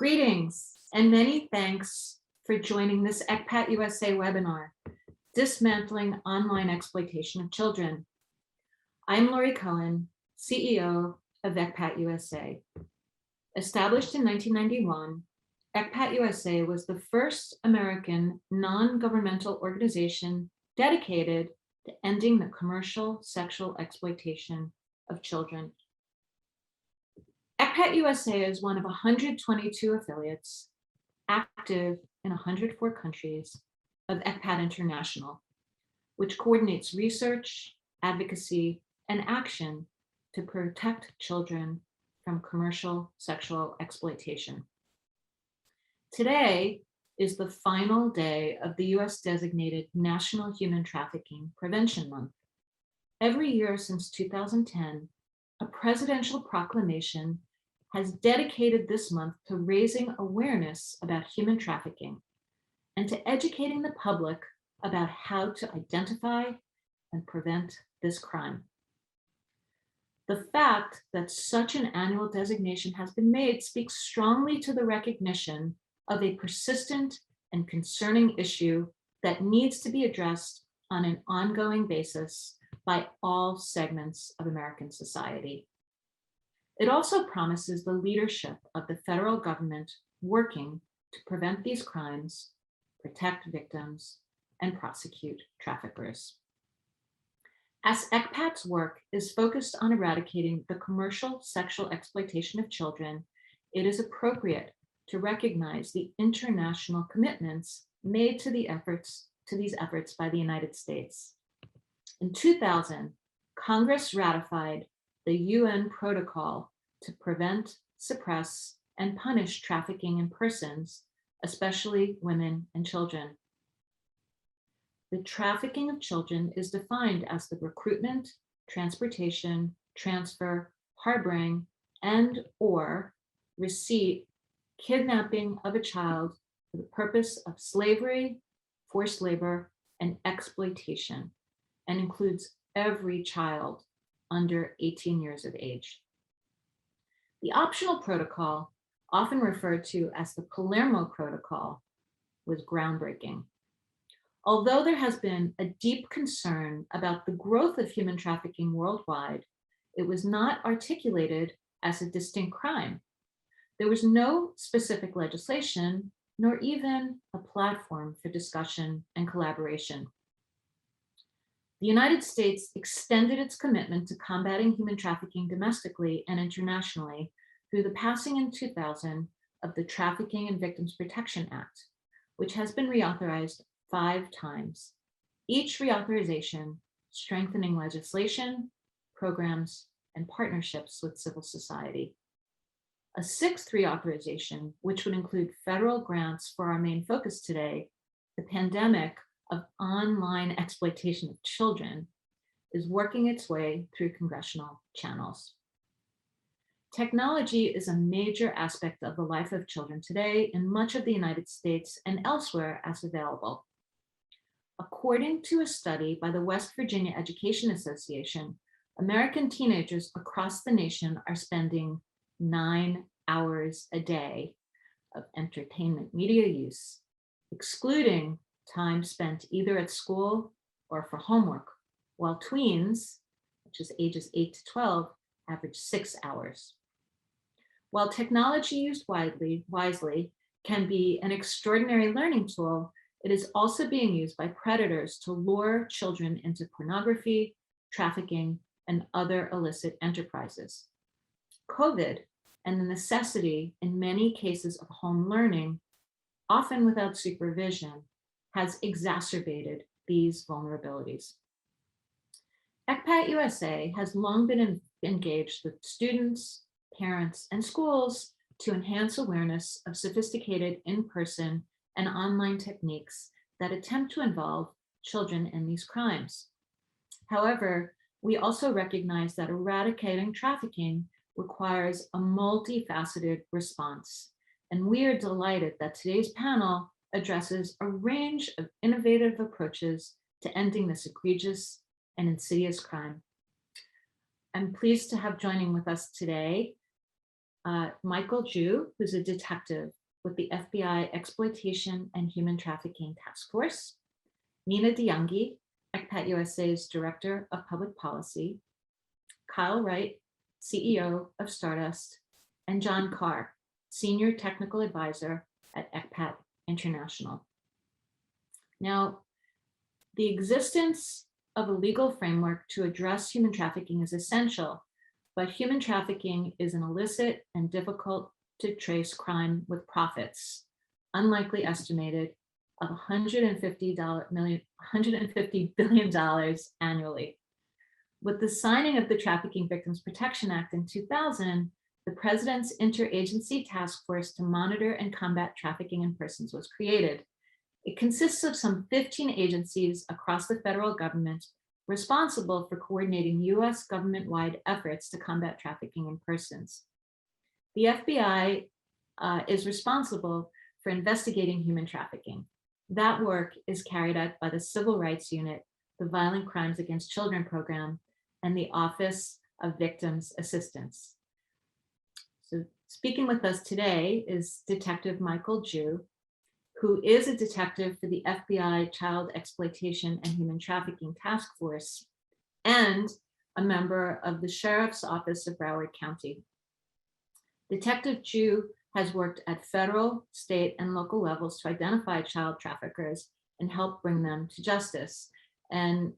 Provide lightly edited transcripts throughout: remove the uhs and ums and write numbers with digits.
Greetings and many thanks for joining this ECPAT USA webinar, Dismantling Online Exploitation of Children. I'm Lori Cohen, CEO of ECPAT USA. Established in 1991, ECPAT USA was the first American non-governmental organization dedicated to ending the commercial sexual exploitation of children. ECPAT USA is one of 122 affiliates active in 104 countries of ECPAT International, which coordinates research, advocacy, and action to protect children from commercial sexual exploitation. Today is the final day of the US designated National Human Trafficking Prevention Month. Every year since 2010, a presidential proclamation has dedicated this month to raising awareness about human trafficking and to educating the public about how to identify and prevent this crime. The fact that such an annual designation has been made speaks strongly to the recognition of a persistent and concerning issue that needs to be addressed on an ongoing basis by all segments of American society. It also promises the leadership of the federal government working to prevent these crimes, protect victims, and prosecute traffickers. As ECPAT's work is focused on eradicating the commercial sexual exploitation of children, it is appropriate to recognize the international commitments made to these efforts by the United States. In 2000, Congress ratified the UN Protocol to prevent, suppress, and punish trafficking in persons, especially women and children. The trafficking of children is defined as the recruitment, transportation, transfer, harboring, and/or receipt, kidnapping of a child for the purpose of slavery, forced labor, and exploitation, and includes every child under 18 years of age. The optional protocol, often referred to as the Palermo Protocol, was groundbreaking. Although there has been a deep concern about the growth of human trafficking worldwide, it was not articulated as a distinct crime. There was no specific legislation, nor even a platform for discussion and collaboration. The United States extended its commitment to combating human trafficking domestically and internationally through the passing in 2000 of the Trafficking and Victims Protection Act, which has been reauthorized 5 times, each reauthorization strengthening legislation, programs, and partnerships with civil society. A 6th reauthorization, which would include federal grants for our main focus today, the pandemic of online exploitation of children, is working its way through congressional channels. Technology is a major aspect of the life of children today in much of the United States and elsewhere as available. According to a study by the West Virginia Education Association, American teenagers across the nation are spending 9 hours a day of entertainment media use, excluding time spent either at school or for homework, while tweens, which is ages 8 to 12, average 6 hours. While technology used wisely can be an extraordinary learning tool, it is also being used by predators to lure children into pornography, trafficking, and other illicit enterprises. COVID and the necessity in many cases of home learning, often without supervision, has exacerbated these vulnerabilities. ECPAT USA has long been engaged with students, parents, and schools to enhance awareness of sophisticated in-person and online techniques that attempt to involve children in these crimes. However, we also recognize that eradicating trafficking requires a multifaceted response, and we are delighted that today's panel addresses a range of innovative approaches to ending this egregious and insidious crime. I'm pleased to have joining with us today Michael Ju, who's a detective with the FBI Exploitation and Human Trafficking Task Force, Nina DeYoungi, ECPAT USA's Director of Public Policy, Kyle Wright, CEO of Stardust, and John Carr, Senior Technical Advisor at ECPAT International. Now, the existence of a legal framework to address human trafficking is essential, but human trafficking is an illicit and difficult to trace crime with profits, unlikely estimated of $150 billion annually. With the signing of the Trafficking Victims Protection Act in 2000, the President's Interagency Task Force to monitor and combat trafficking in persons was created. It consists of some 15 agencies across the federal government responsible for coordinating US government-wide efforts to combat trafficking in persons. The FBI is responsible for investigating human trafficking. That work is carried out by the Civil Rights Unit, the Violent Crimes Against Children Program, and the Office of Victims Assistance. So speaking with us today is Detective Michael Ju, who is a detective for the FBI Child Exploitation and Human Trafficking Task Force and a member of the Sheriff's Office of Broward County. Detective Ju has worked at federal, state, and local levels to identify child traffickers and help bring them to justice. And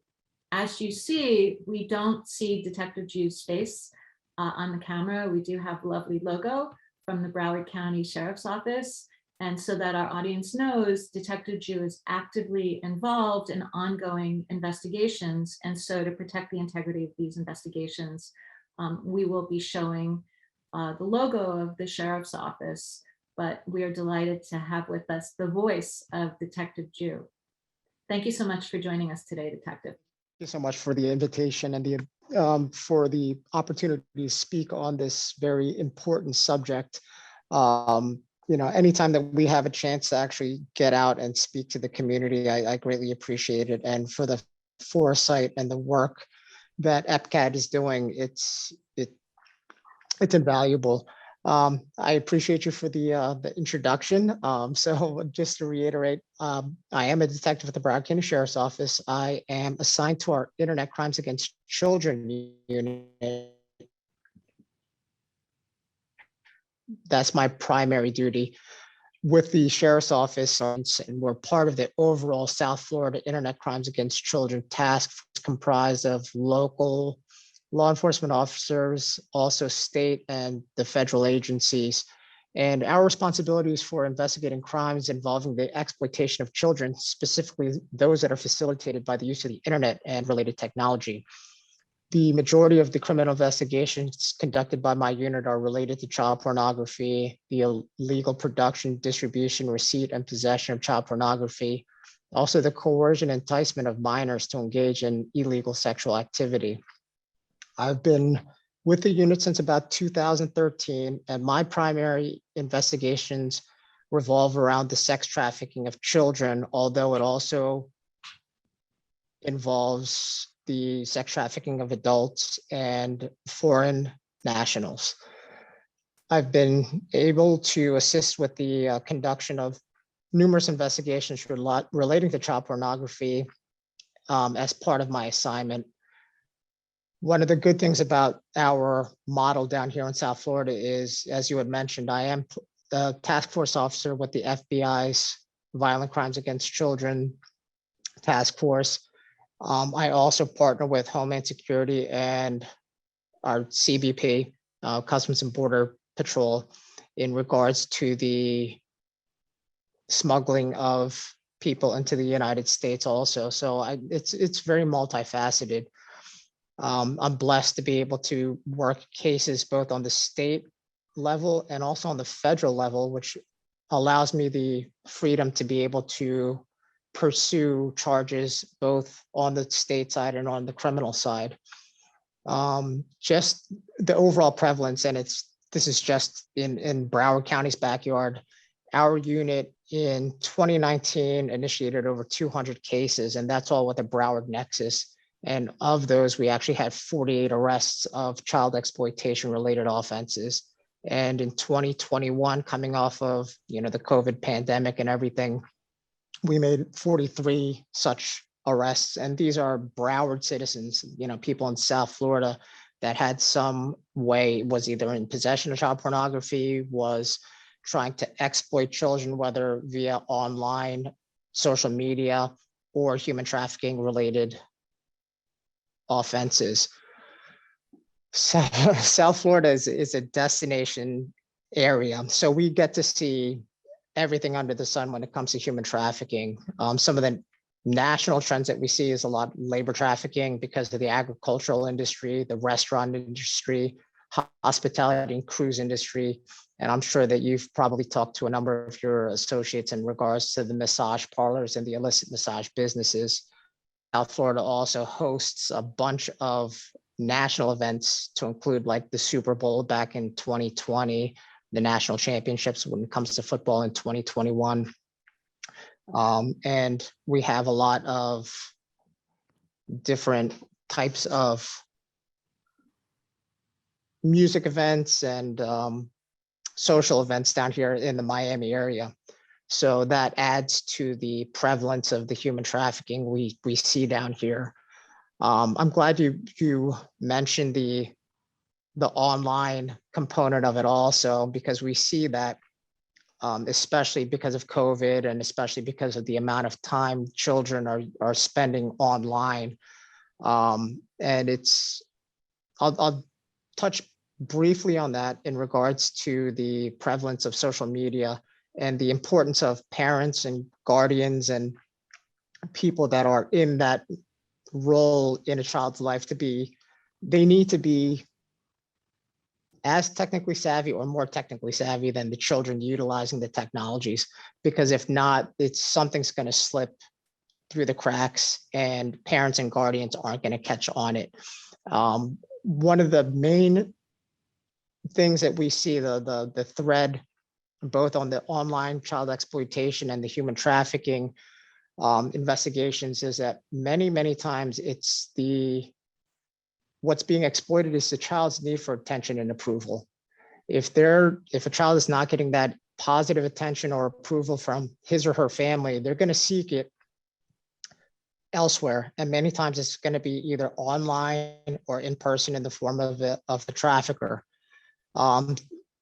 as you see, we don't see Detective Ju's face on the camera. We do have a lovely logo from the Broward County Sheriff's Office. And so that our audience knows, Detective Ju is actively involved in ongoing investigations. And so to protect the integrity of these investigations, we will be showing the logo of the Sheriff's Office, but we are delighted to have with us the voice of Detective Ju. Thank you so much for joining us today, Detective. Thank you so much for the invitation and for the opportunity to speak on this very important subject. Anytime that we have a chance to actually get out and speak to the community, I greatly appreciate it. And for the foresight and the work that ECPAT is doing, it's invaluable. I appreciate you for the introduction. So just to reiterate, I am a detective at the Broward County Sheriff's Office. I am assigned to our Internet Crimes Against Children unit. That's my primary duty with the Sheriff's Office, and we're part of the overall South Florida Internet Crimes Against Children task force, comprised of local law enforcement officers, also state and the federal agencies. And our responsibility is for investigating crimes involving the exploitation of children, specifically those that are facilitated by the use of the internet and related technology. The majority of the criminal investigations conducted by my unit are related to child pornography, the illegal production, distribution, receipt, and possession of child pornography, also the coercion and enticement of minors to engage in illegal sexual activity. I've been with the unit since about 2013, and my primary investigations revolve around the sex trafficking of children, although it also involves the sex trafficking of adults and foreign nationals. I've been able to assist with the conduction of numerous investigations relating to child pornography as part of my assignment. One of the good things about our model down here in South Florida is, as you had mentioned, I am the task force officer with the FBI's Violent Crimes Against Children task force. I also partner with Homeland Security and our CBP, Customs and Border Patrol, in regards to the smuggling of people into the United States also. So it's very multifaceted. I'm blessed to be able to work cases both on the state level and also on the federal level, which allows me the freedom to be able to pursue charges both on the state side and on the criminal side. Just the overall prevalence, and this is just in Broward County's backyard. Our unit in 2019 initiated over 200 cases, and that's all with the Broward Nexus. And of those, we actually had 48 arrests of child exploitation related offenses. And in 2021, coming off of, the COVID pandemic and everything, we made 43 such arrests. And these are Broward citizens, people in South Florida that had some way, was either in possession of child pornography, was trying to exploit children, whether via online, social media, or human trafficking related offenses. South Florida is a destination area. So we get to see everything under the sun when it comes to human trafficking. Some of the national trends that we see is a lot of labor trafficking because of the agricultural industry, the restaurant industry, hospitality and cruise industry. And I'm sure that you've probably talked to a number of your associates in regards to the massage parlors and the illicit massage businesses. South Florida also hosts a bunch of national events to include like the Super Bowl back in 2020, the national championships when it comes to football in 2021. And we have a lot of different types of music events and social events down here in the Miami area. So that adds to the prevalence of the human trafficking we see down here. I'm glad you mentioned the online component of it also, because we see that, especially because of COVID and especially because of the amount of time children are spending online. And I'll touch briefly on that in regards to the prevalence of social media and the importance of parents and guardians and people that are in that role in a child's life they need to be as technically savvy or more technically savvy than the children utilizing the technologies, because if not, something's going to slip through the cracks and parents and guardians aren't going to catch on it. One of the main things that we see, the thread, both on the online child exploitation and the human trafficking investigations, is that many times what's being exploited is the child's need for attention and approval. If a child is not getting that positive attention or approval from his or her family, they're going to seek it elsewhere. And many times it's going to be either online or in person in the form of the trafficker.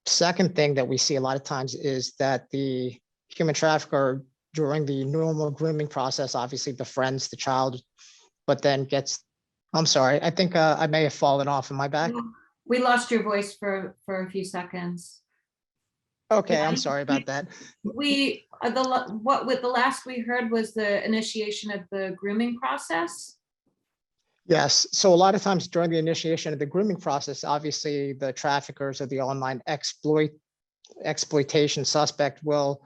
Second thing that we see a lot of times is that the human trafficker, during the normal grooming process, obviously befriends the child, but then I'm sorry, I think I may have fallen off. Am I back? We lost your voice for a few seconds. Okay, Yeah, I'm sorry about that. the last we heard was the initiation of the grooming process. Yes. So a lot of times during the initiation of the grooming process, obviously the traffickers or the online exploitation suspect will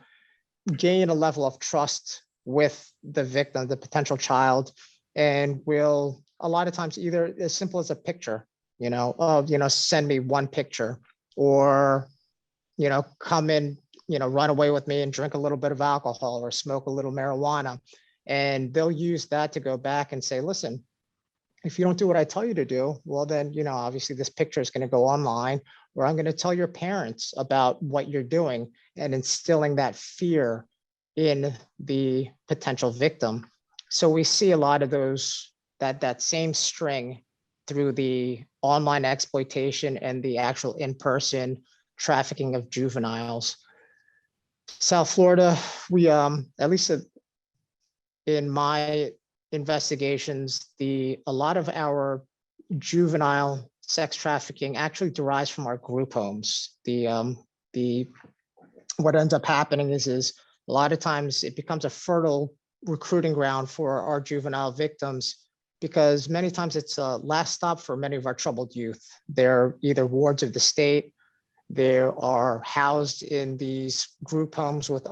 gain a level of trust with the victim, the potential child, and will a lot of times either as simple as a picture, send me one picture, or, come in, run away with me and drink a little bit of alcohol or smoke a little marijuana. And they'll use that to go back and say, listen, if you don't do what I tell you to do, well, then, obviously this picture is going to go online, or I'm going to tell your parents about what you're doing, and instilling that fear in the potential victim. So we see a lot of those, that same string through the online exploitation and the actual in-person trafficking of juveniles. South Florida, we, at least in my investigations, a lot of our juvenile sex trafficking actually derives from our group homes. What ends up happening is a lot of times it becomes a fertile recruiting ground for our juvenile victims, because many times it's a last stop for many of our troubled youth. They're either wards of the state, they are housed in these group homes with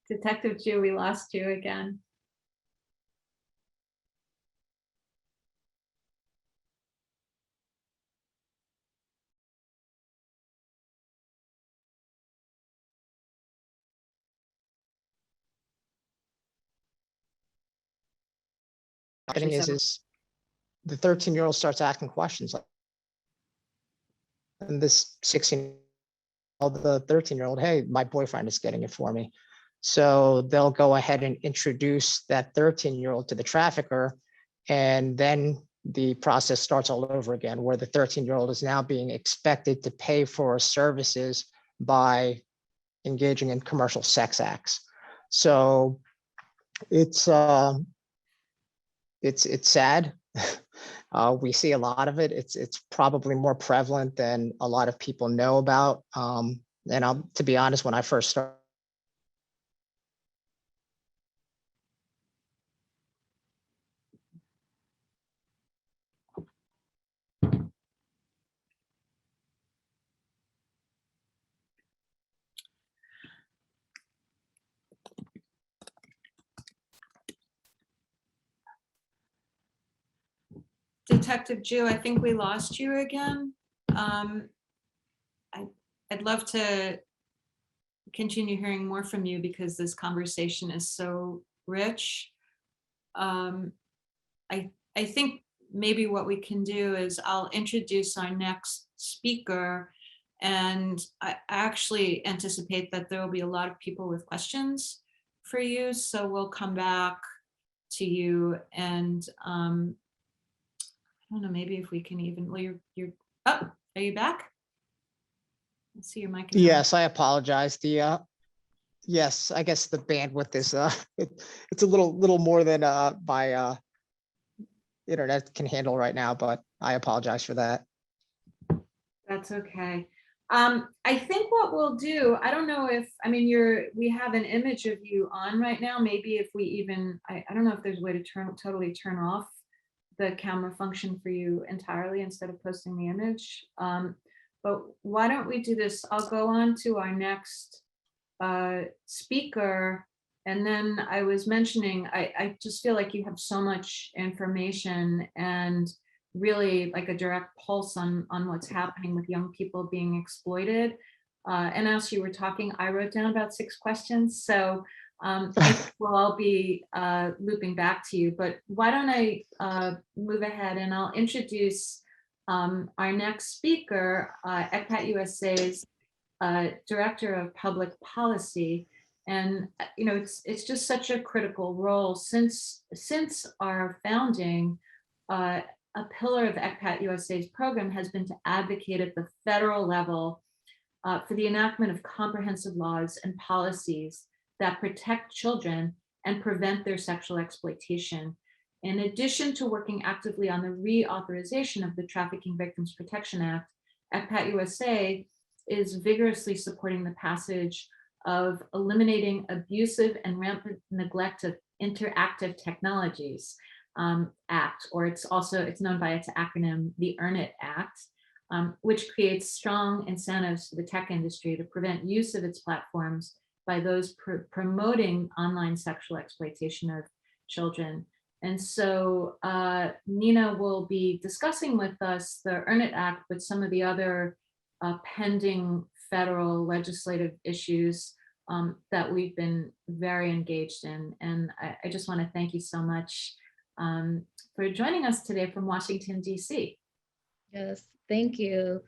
Detective Ju, we lost you again. happening is the 13-year-old starts asking questions like, and this 16-year-old, the 13-year-old, hey, my boyfriend is getting it for me. So they'll go ahead and introduce that 13-year-old to the trafficker, and then the process starts all over again, where the 13-year-old is now being expected to pay for services by engaging in commercial sex acts. So it's sad. We see a lot of it. It's probably more prevalent than a lot of people know about. And to be honest, when I first started, Detective Jew, I think we lost you again. I'd love to continue hearing more from you because this conversation is so rich. I think maybe what we can do is I'll introduce our next speaker, and I actually anticipate that there will be a lot of people with questions for you. So we'll come back to you, and I don't know, maybe if we can even, well, you're oh, are you back? Let's see your mic. yes, I apologize. Yes, I guess the bandwidth is it's a little more than my internet can handle right now, but I apologize for that. That's okay. I think what we'll do, I don't know if, I mean, we have an image of you on right now. Maybe if we even, I don't know if there's a way to totally turn off the camera function for you entirely instead of posting the image. But why don't we do this? I'll go on to our next speaker. And then I was mentioning, I just feel like you have so much information and really like a direct pulse on what's happening with young people being exploited. And as you were talking, I wrote down about 6 questions. So we'll all be looping back to you, but why don't I move ahead and I'll introduce our next speaker, ECPAT USA's Director of Public Policy. And you know, it's just such a critical role since our founding. A pillar of ECPAT USA's program has been to advocate at the federal level for the enactment of comprehensive laws and policies that protect children and prevent their sexual exploitation. In addition to working actively on the reauthorization of the Trafficking Victims Protection Act, ECPAT USA is vigorously supporting the passage of Eliminating Abusive and Rampant Neglect of Interactive Technologies Act, or it's known by its acronym, the Earn It Act, which creates strong incentives for the tech industry to prevent use of its platforms by those promoting online sexual exploitation of children. And so Nina will be discussing with us the Earn It Act, but some of the other pending federal legislative issues that we've been very engaged in. And I just want to thank you so much for joining us today from Washington, D.C. Yes, thank you.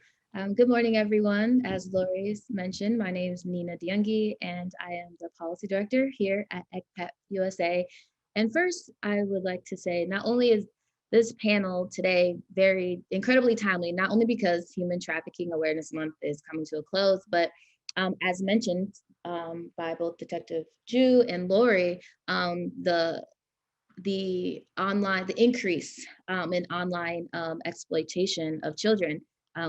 Good morning, everyone. As Lori's mentioned, my name is Nina Diungi, and I am the Policy Director here at ECPAT USA. And first, I would like to say, not only is this panel today very incredibly timely, not only because Human Trafficking Awareness Month is coming to a close, but as mentioned by both Detective Ju and Lori, the increase in online exploitation of children,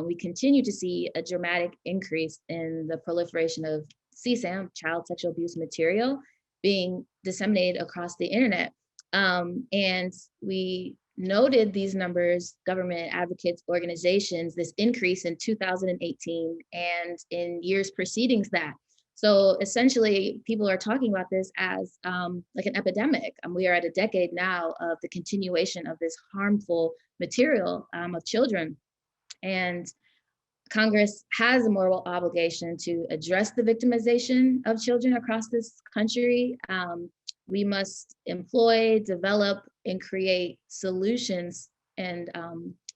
we continue to see a dramatic increase in the proliferation of CSAM, child sexual abuse material, being disseminated across the internet. And we noted these numbers, government advocates, organizations, this increase in 2018 and in years preceding that. So essentially, people are talking about this as like an epidemic. We are at a decade now of the continuation of this harmful material of children. And Congress has a moral obligation to address the victimization of children across this country. we must employ, develop, and create solutions and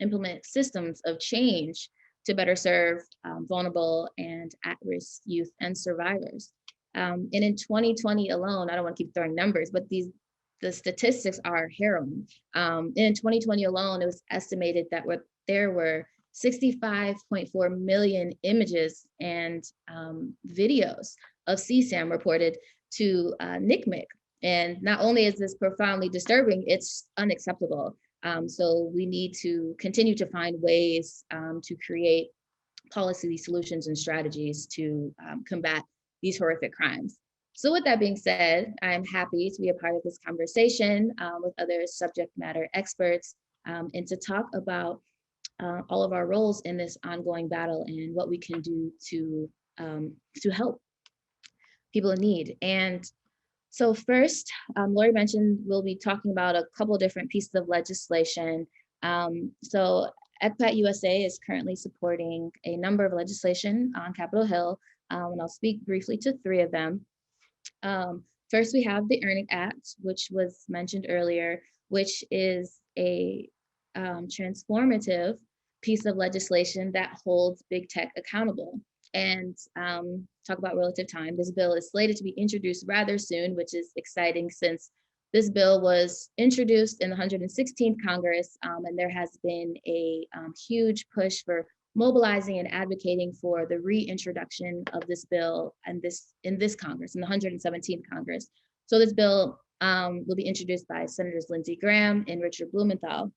implement systems of change to better serve vulnerable and at-risk youth and survivors. And in 2020 alone, I don't want to keep throwing numbers, but the statistics are harrowing. In 2020 alone, it was estimated that there were 65.4 million images and videos of CSAM reported to NCMEC. And not only is this profoundly disturbing, it's unacceptable. So we need to continue to find ways to create policy solutions and strategies to combat these horrific crimes. So with that being said, I'm happy to be a part of this conversation with other subject matter experts and to talk about all of our roles in this ongoing battle and what we can do to help people in need. And so first, Lori mentioned we'll be talking about a couple of different pieces of legislation. So ECPAT USA is currently supporting a number of legislation on Capitol Hill, and I'll speak briefly to three of them. First, we have the EARN Act, which was mentioned earlier, which is a transformative piece of legislation that holds big tech accountable. And talk about relative time, this bill is slated to be introduced rather soon, which is exciting since this bill was introduced in the 116th Congress, and there has been a huge push for mobilizing and advocating for the reintroduction of this bill and in this Congress, in the 117th Congress. So this bill will be introduced by Senators Lindsey Graham and Richard Blumenthal.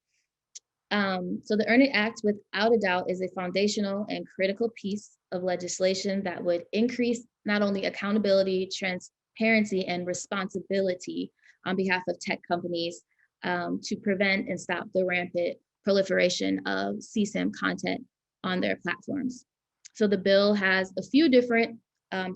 So the EARN Act, without a doubt, is a foundational and critical piece of legislation that would increase not only accountability, transparency, and responsibility on behalf of tech companies to prevent and stop the rampant proliferation of CSAM content on their platforms. So the bill has a few different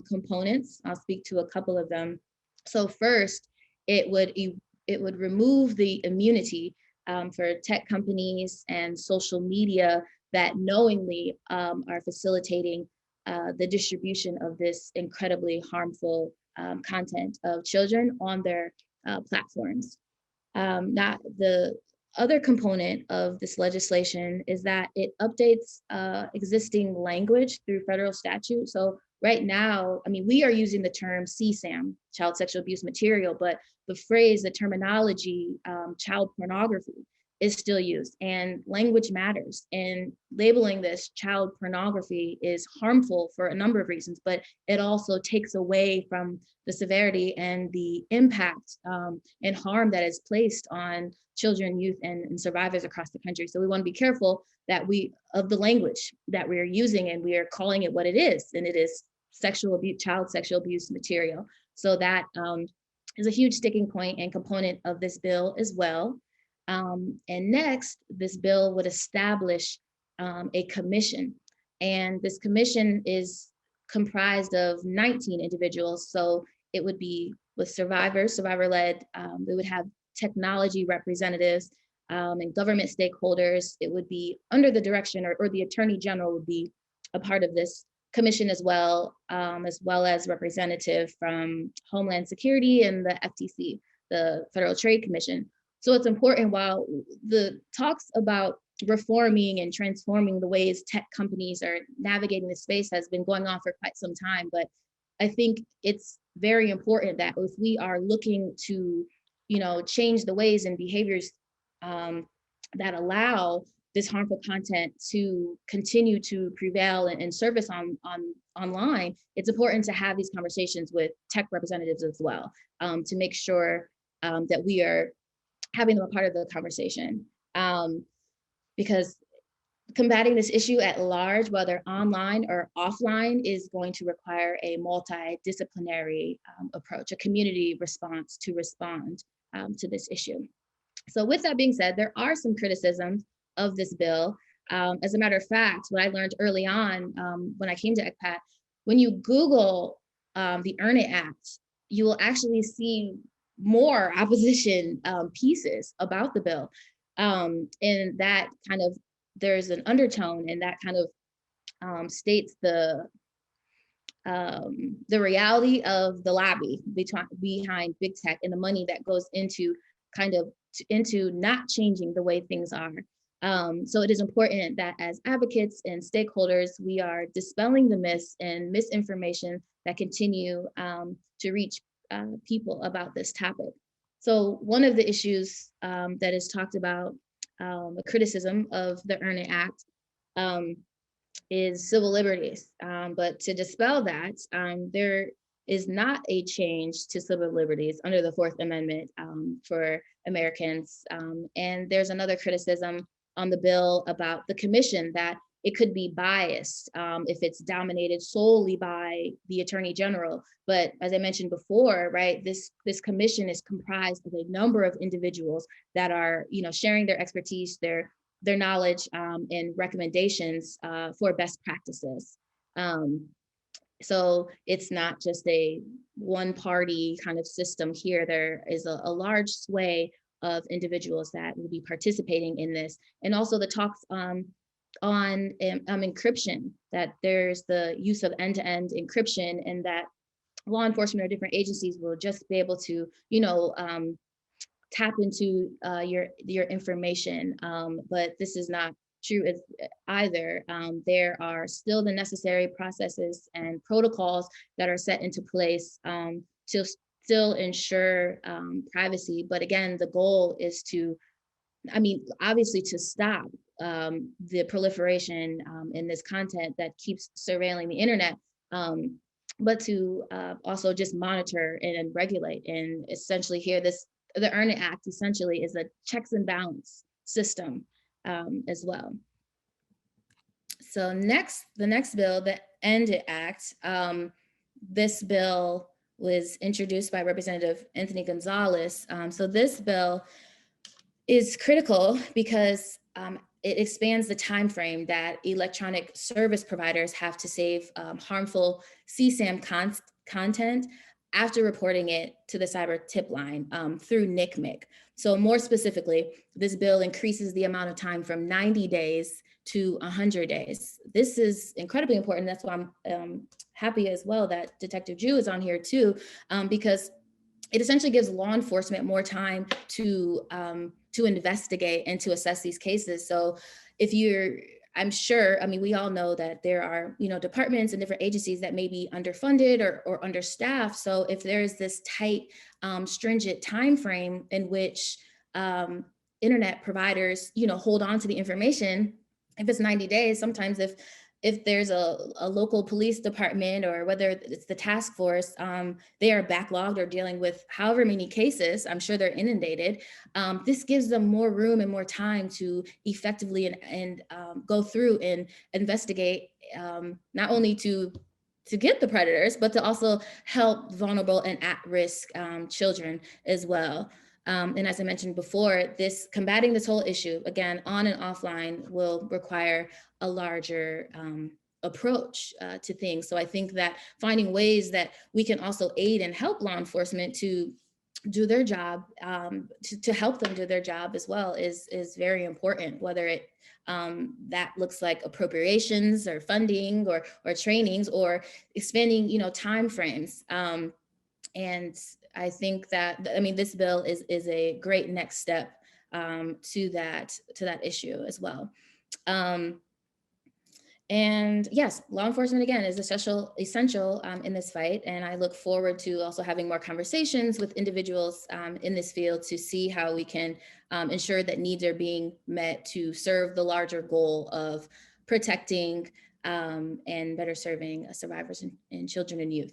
components. I'll speak to a couple of them. So first, it would remove the immunity for tech companies and social media that knowingly are facilitating the distribution of this incredibly harmful content of children on their platforms. Not the other component of this legislation is that it updates existing language through federal statute. So right now, I mean, we are using the term CSAM, child sexual abuse material, but the phrase, the terminology, child pornography is still used, and language matters. And labeling this child pornography is harmful for a number of reasons, but it also takes away from the severity and the impact and harm that is placed on children, youth, and survivors across the country. So we want to be careful that of the language that we are using, and we are calling it what it is, and it is sexual abuse, child sexual abuse material. So that is a huge sticking point and component of this bill as well. And next, this bill would establish a commission, and this commission is comprised of 19 individuals. So it would be with survivor-led. We would have technology representatives and government stakeholders. It would be under the direction, or the Attorney General would be a part of this commission as well as representative from Homeland Security and the FTC, the Federal Trade Commission. So it's important, while the talks about reforming and transforming the ways tech companies are navigating the space has been going on for quite some time, but I think it's very important that if we are looking to, change the ways and behaviors that allow this harmful content to continue to prevail and surface online, it's important to have these conversations with tech representatives as well, to make sure that we are having them a part of the conversation, because combating this issue at large, whether online or offline, is going to require a multidisciplinary approach, a community response to respond to this issue. So with that being said, there are some criticisms of this bill. As a matter of fact, what I learned early on when I came to ECPAT, when you Google the EARN Act, you will actually see more opposition pieces about the bill. And that kind of, there's an undertone, and that kind of states the the reality of the lobby behind big tech and the money that goes into into not changing the way things are. So it is important that as advocates and stakeholders, we are dispelling the myths and misinformation that continue to reach people about this topic. So one of the issues that is talked about, a criticism of the EARN It Act, is civil liberties. But to dispel that, there is not a change to civil liberties under the Fourth Amendment for Americans. And there's another criticism on the bill about the commission, that it could be biased if it's dominated solely by the Attorney General. But as I mentioned before, right, this commission is comprised of a number of individuals that are, sharing their expertise, their knowledge and recommendations for best practices. So it's not just a one party kind of system here. There is a large sway of individuals that will be participating in this. And also the talks on encryption, that there's the use of end-to-end encryption, and that law enforcement or different agencies will just be able to, tap into your information, but this is not true either. There are still the necessary processes and protocols that are set into place to still ensure privacy. But again, the goal is to, obviously to stop the proliferation in this content that keeps surveilling the internet, but to also just monitor and regulate. And essentially here, the EARN It Act essentially is a checks and balance system as well. So the next bill, the END It Act, this bill was introduced by Representative Anthony Gonzalez. So this bill is critical because it expands the time frame that electronic service providers have to save harmful CSAM content after reporting it to the cyber tip line through NCMEC. So more specifically, this bill increases the amount of time from 90 days to 100 days. This is incredibly important. That's why I'm happy as well that Detective Ju is on here too, because it essentially gives law enforcement more time to investigate and to assess these cases. So I'm sure, we all know that there are, departments and different agencies that may be underfunded or understaffed. So if there's this tight, stringent time frame in which internet providers, hold on to the information, if it's 90 days, sometimes if there's a local police department or whether it's the task force, they are backlogged or dealing with however many cases, I'm sure they're inundated. This gives them more room and more time to effectively and go through and investigate, not only to get the predators, but to also help vulnerable and at-risk children as well. And as I mentioned before, combating this whole issue, again, on and offline, will require a larger approach to things. So I think that finding ways that we can also aid and help law enforcement to do their job, to help them do their job as well is very important, whether it that looks like appropriations or funding or trainings or expanding, time frames. And I think that, this bill is a great next step to that issue as well. And yes, law enforcement, again, is essential in this fight. And I look forward to also having more conversations with individuals in this field to see how we can ensure that needs are being met to serve the larger goal of protecting and better serving survivors and children and youth.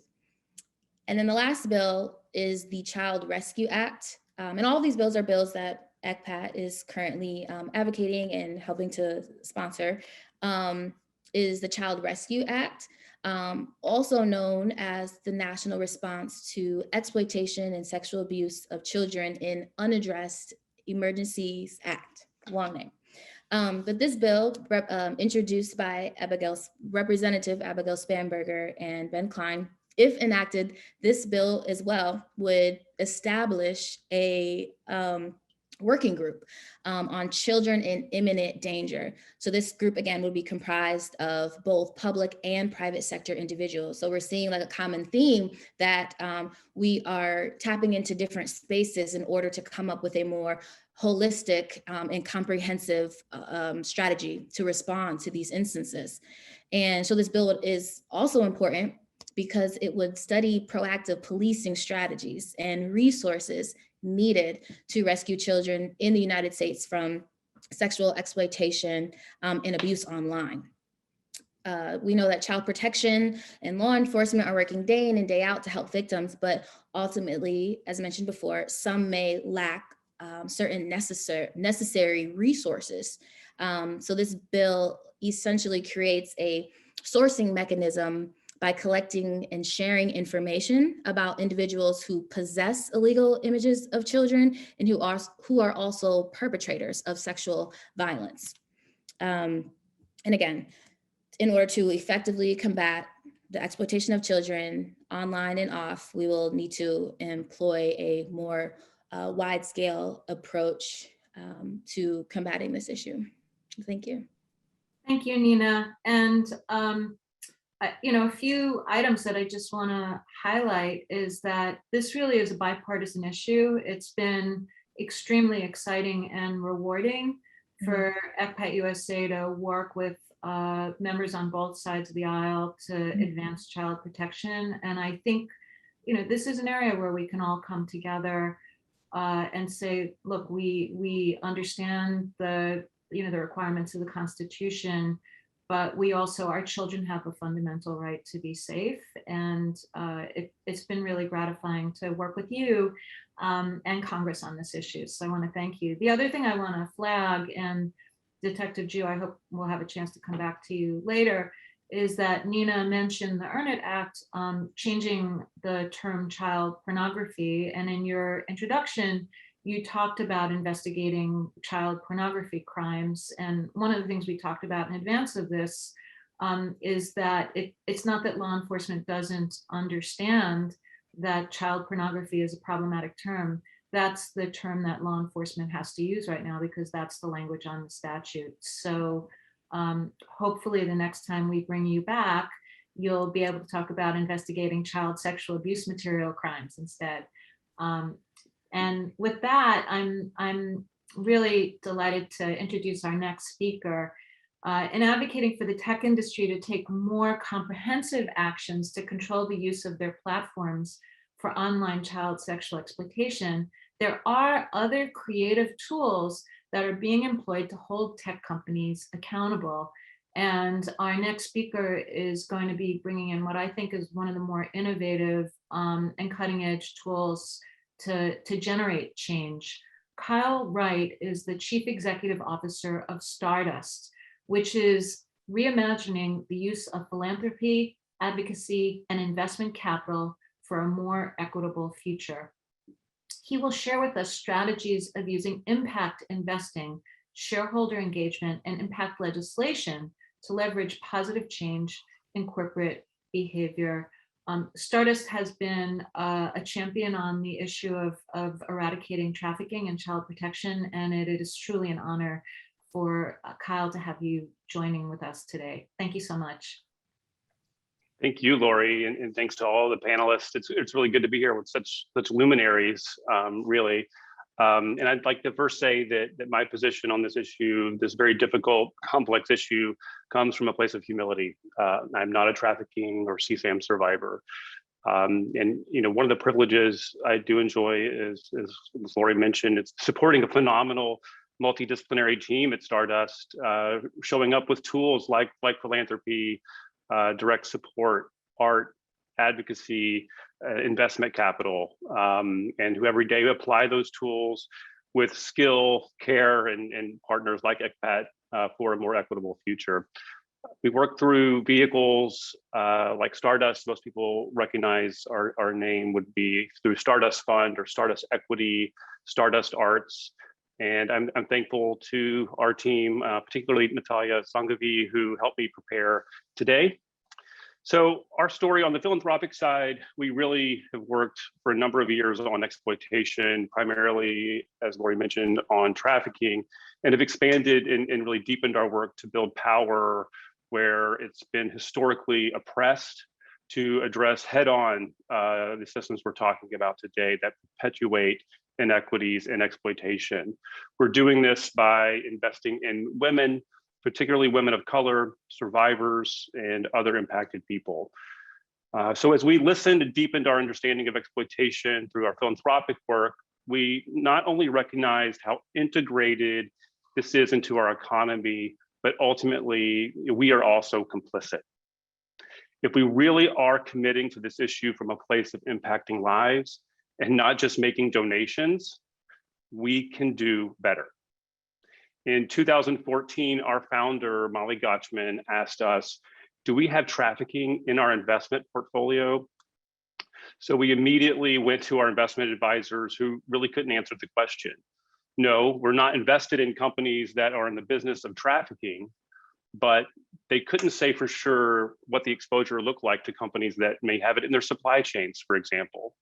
And then the last bill is the Child Rescue Act. And all of these bills are bills that ECPAT is currently advocating and helping to sponsor, is the Child Rescue Act, also known as the National Response to Exploitation and Sexual Abuse of Children in Unaddressed Emergencies Act, long name. But this bill, introduced by Representative Abigail Spanberger and Ben Klein, if enacted, this bill as well would establish a working group on children in imminent danger. So this group, again, would be comprised of both public and private sector individuals. So we're seeing like a common theme that we are tapping into different spaces in order to come up with a more holistic and comprehensive strategy to respond to these instances. And so this bill is also important because it would study proactive policing strategies and resources needed to rescue children in the United States from sexual exploitation and abuse online. We know that child protection and law enforcement are working day in and day out to help victims, but ultimately, as mentioned before, some may lack certain necessary resources. So this bill essentially creates a sourcing mechanism by collecting and sharing information about individuals who possess illegal images of children and who are also perpetrators of sexual violence. And again, in order to effectively combat the exploitation of children online and off, we will need to employ a more wide-scale approach to combating this issue. Thank you. Thank you, Nina. And a few items that I just want to highlight is that this really is a bipartisan issue. It's been extremely exciting and rewarding for ECPAT USA to work with members on both sides of the aisle to advance child protection. And I think, this is an area where we can all come together and say, look, we understand the requirements of the Constitution, but we also, our children have a fundamental right to be safe. And it's been really gratifying to work with you and Congress on this issue. So I want to thank you. The other thing I want to flag, and Detective Jew, I hope we'll have a chance to come back to you later, is that Nina mentioned the Earn It Act changing the term child pornography. And in your introduction, you talked about investigating child pornography crimes. And one of the things we talked about in advance of this is that it's not that law enforcement doesn't understand that child pornography is a problematic term. That's the term that law enforcement has to use right now because that's the language on the statute. So hopefully the next time we bring you back, you'll be able to talk about investigating child sexual abuse material crimes instead. And with that, I'm really delighted to introduce our next speaker. In advocating for the tech industry to take more comprehensive actions to control the use of their platforms for online child sexual exploitation, there are other creative tools that are being employed to hold tech companies accountable. And our next speaker is going to be bringing in what I think is one of the more innovative and cutting edge tools to generate change. Kyle Wright is the Chief Executive Officer of Stardust, which is reimagining the use of philanthropy, advocacy, and investment capital for a more equitable future. He will share with us strategies of using impact investing, shareholder engagement, and impact legislation to leverage positive change in corporate behavior. Stardust has been a champion on the issue of eradicating trafficking and child protection, and it is truly an honor for Kyle to have you joining with us today. Thank you so much. Thank you, Lori, and thanks to all the panelists. It's really good to be here with such luminaries, really. And I'd like to first say that my position on this issue, this very difficult, complex issue, comes from a place of humility. I'm not a trafficking or CSAM survivor. And one of the privileges I do enjoy is, as Lori mentioned, it's supporting a phenomenal multidisciplinary team at Stardust, showing up with tools like philanthropy, direct support, art, advocacy, investment capital, and who every day apply those tools with skill, care, and partners like ECPAT for a more equitable future. We work through vehicles like Stardust. Most people recognize our name would be through Stardust Fund or Stardust Equity, Stardust Arts. And I'm thankful to our team, particularly Natalia Sangavi, who helped me prepare today. So our story on the philanthropic side, we really have worked for a number of years on exploitation, primarily, as Lori mentioned, on trafficking, and have expanded and really deepened our work to build power where it's been historically oppressed, to address head-on the systems we're talking about today that perpetuate inequities and exploitation. We're doing this by investing in women, particularly women of color, survivors, and other impacted people. So as we listened and deepened our understanding of exploitation through our philanthropic work, we not only recognized how integrated this is into our economy, but ultimately we are also complicit. If we really are committing to this issue from a place of impacting lives and not just making donations, we can do better. In 2014, our founder, Molly Gotchman, asked us, do we have trafficking in our investment portfolio? So we immediately went to our investment advisors who really couldn't answer the question. No, we're not invested in companies that are in the business of trafficking, but they couldn't say for sure what the exposure looked like to companies that may have it in their supply chains, for example.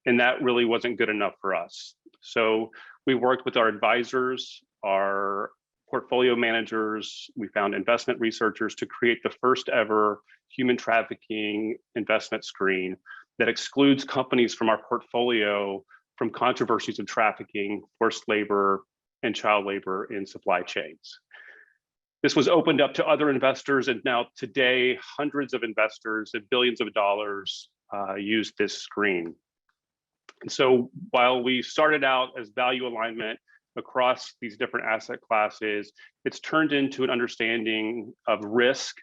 And that really wasn't good enough for us. So we worked with our advisors, our portfolio managers, we found investment researchers to create the first ever human trafficking investment screen that excludes companies from our portfolio from controversies of trafficking, forced labor, and child labor in supply chains. This was opened up to other investors, and now today, hundreds of investors and billions of dollars use this screen. And so while we started out as value alignment across these different asset classes, it's turned into an understanding of risk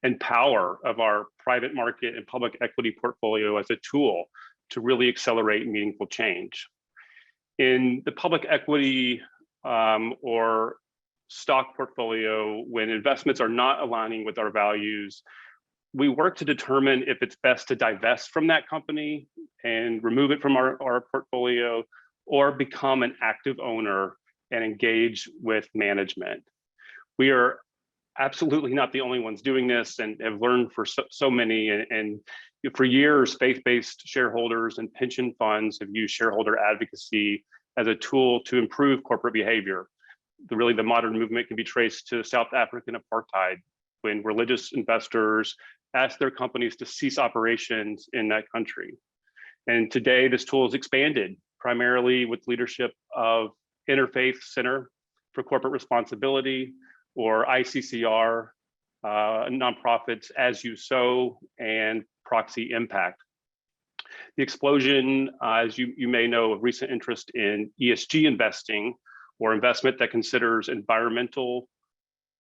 and power of our private market and public equity portfolio as a tool to really accelerate meaningful change. In the public equity or stock portfolio, when investments are not aligning with our values, we work to determine if it's best to divest from that company and remove it from our portfolio, or become an active owner and engage with management. We are absolutely not the only ones doing this, and have learned for so many. And for years, faith-based shareholders and pension funds have used shareholder advocacy as a tool to improve corporate behavior. Really, the modern movement can be traced to South African apartheid, when religious investors asked their companies to cease operations in that country. And today, this tool is expanded, primarily with leadership of Interfaith Center for Corporate Responsibility, or ICCR, nonprofits As You Sow, and Proxy Impact. The explosion, as you may know, of recent interest in ESG investing, or investment that considers environmental,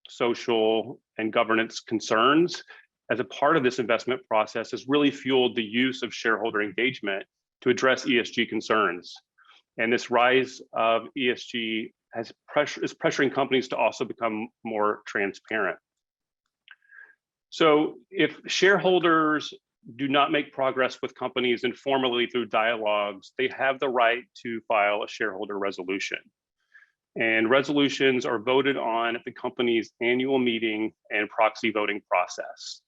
social, and governance concerns as a part of this investment process, has really fueled the use of shareholder engagement to address ESG concerns. And this rise of ESG is pressuring companies to also become more transparent. So if shareholders do not make progress with companies informally through dialogues, they have the right to file a shareholder resolution. And resolutions are voted on at the company's annual meeting and proxy voting process.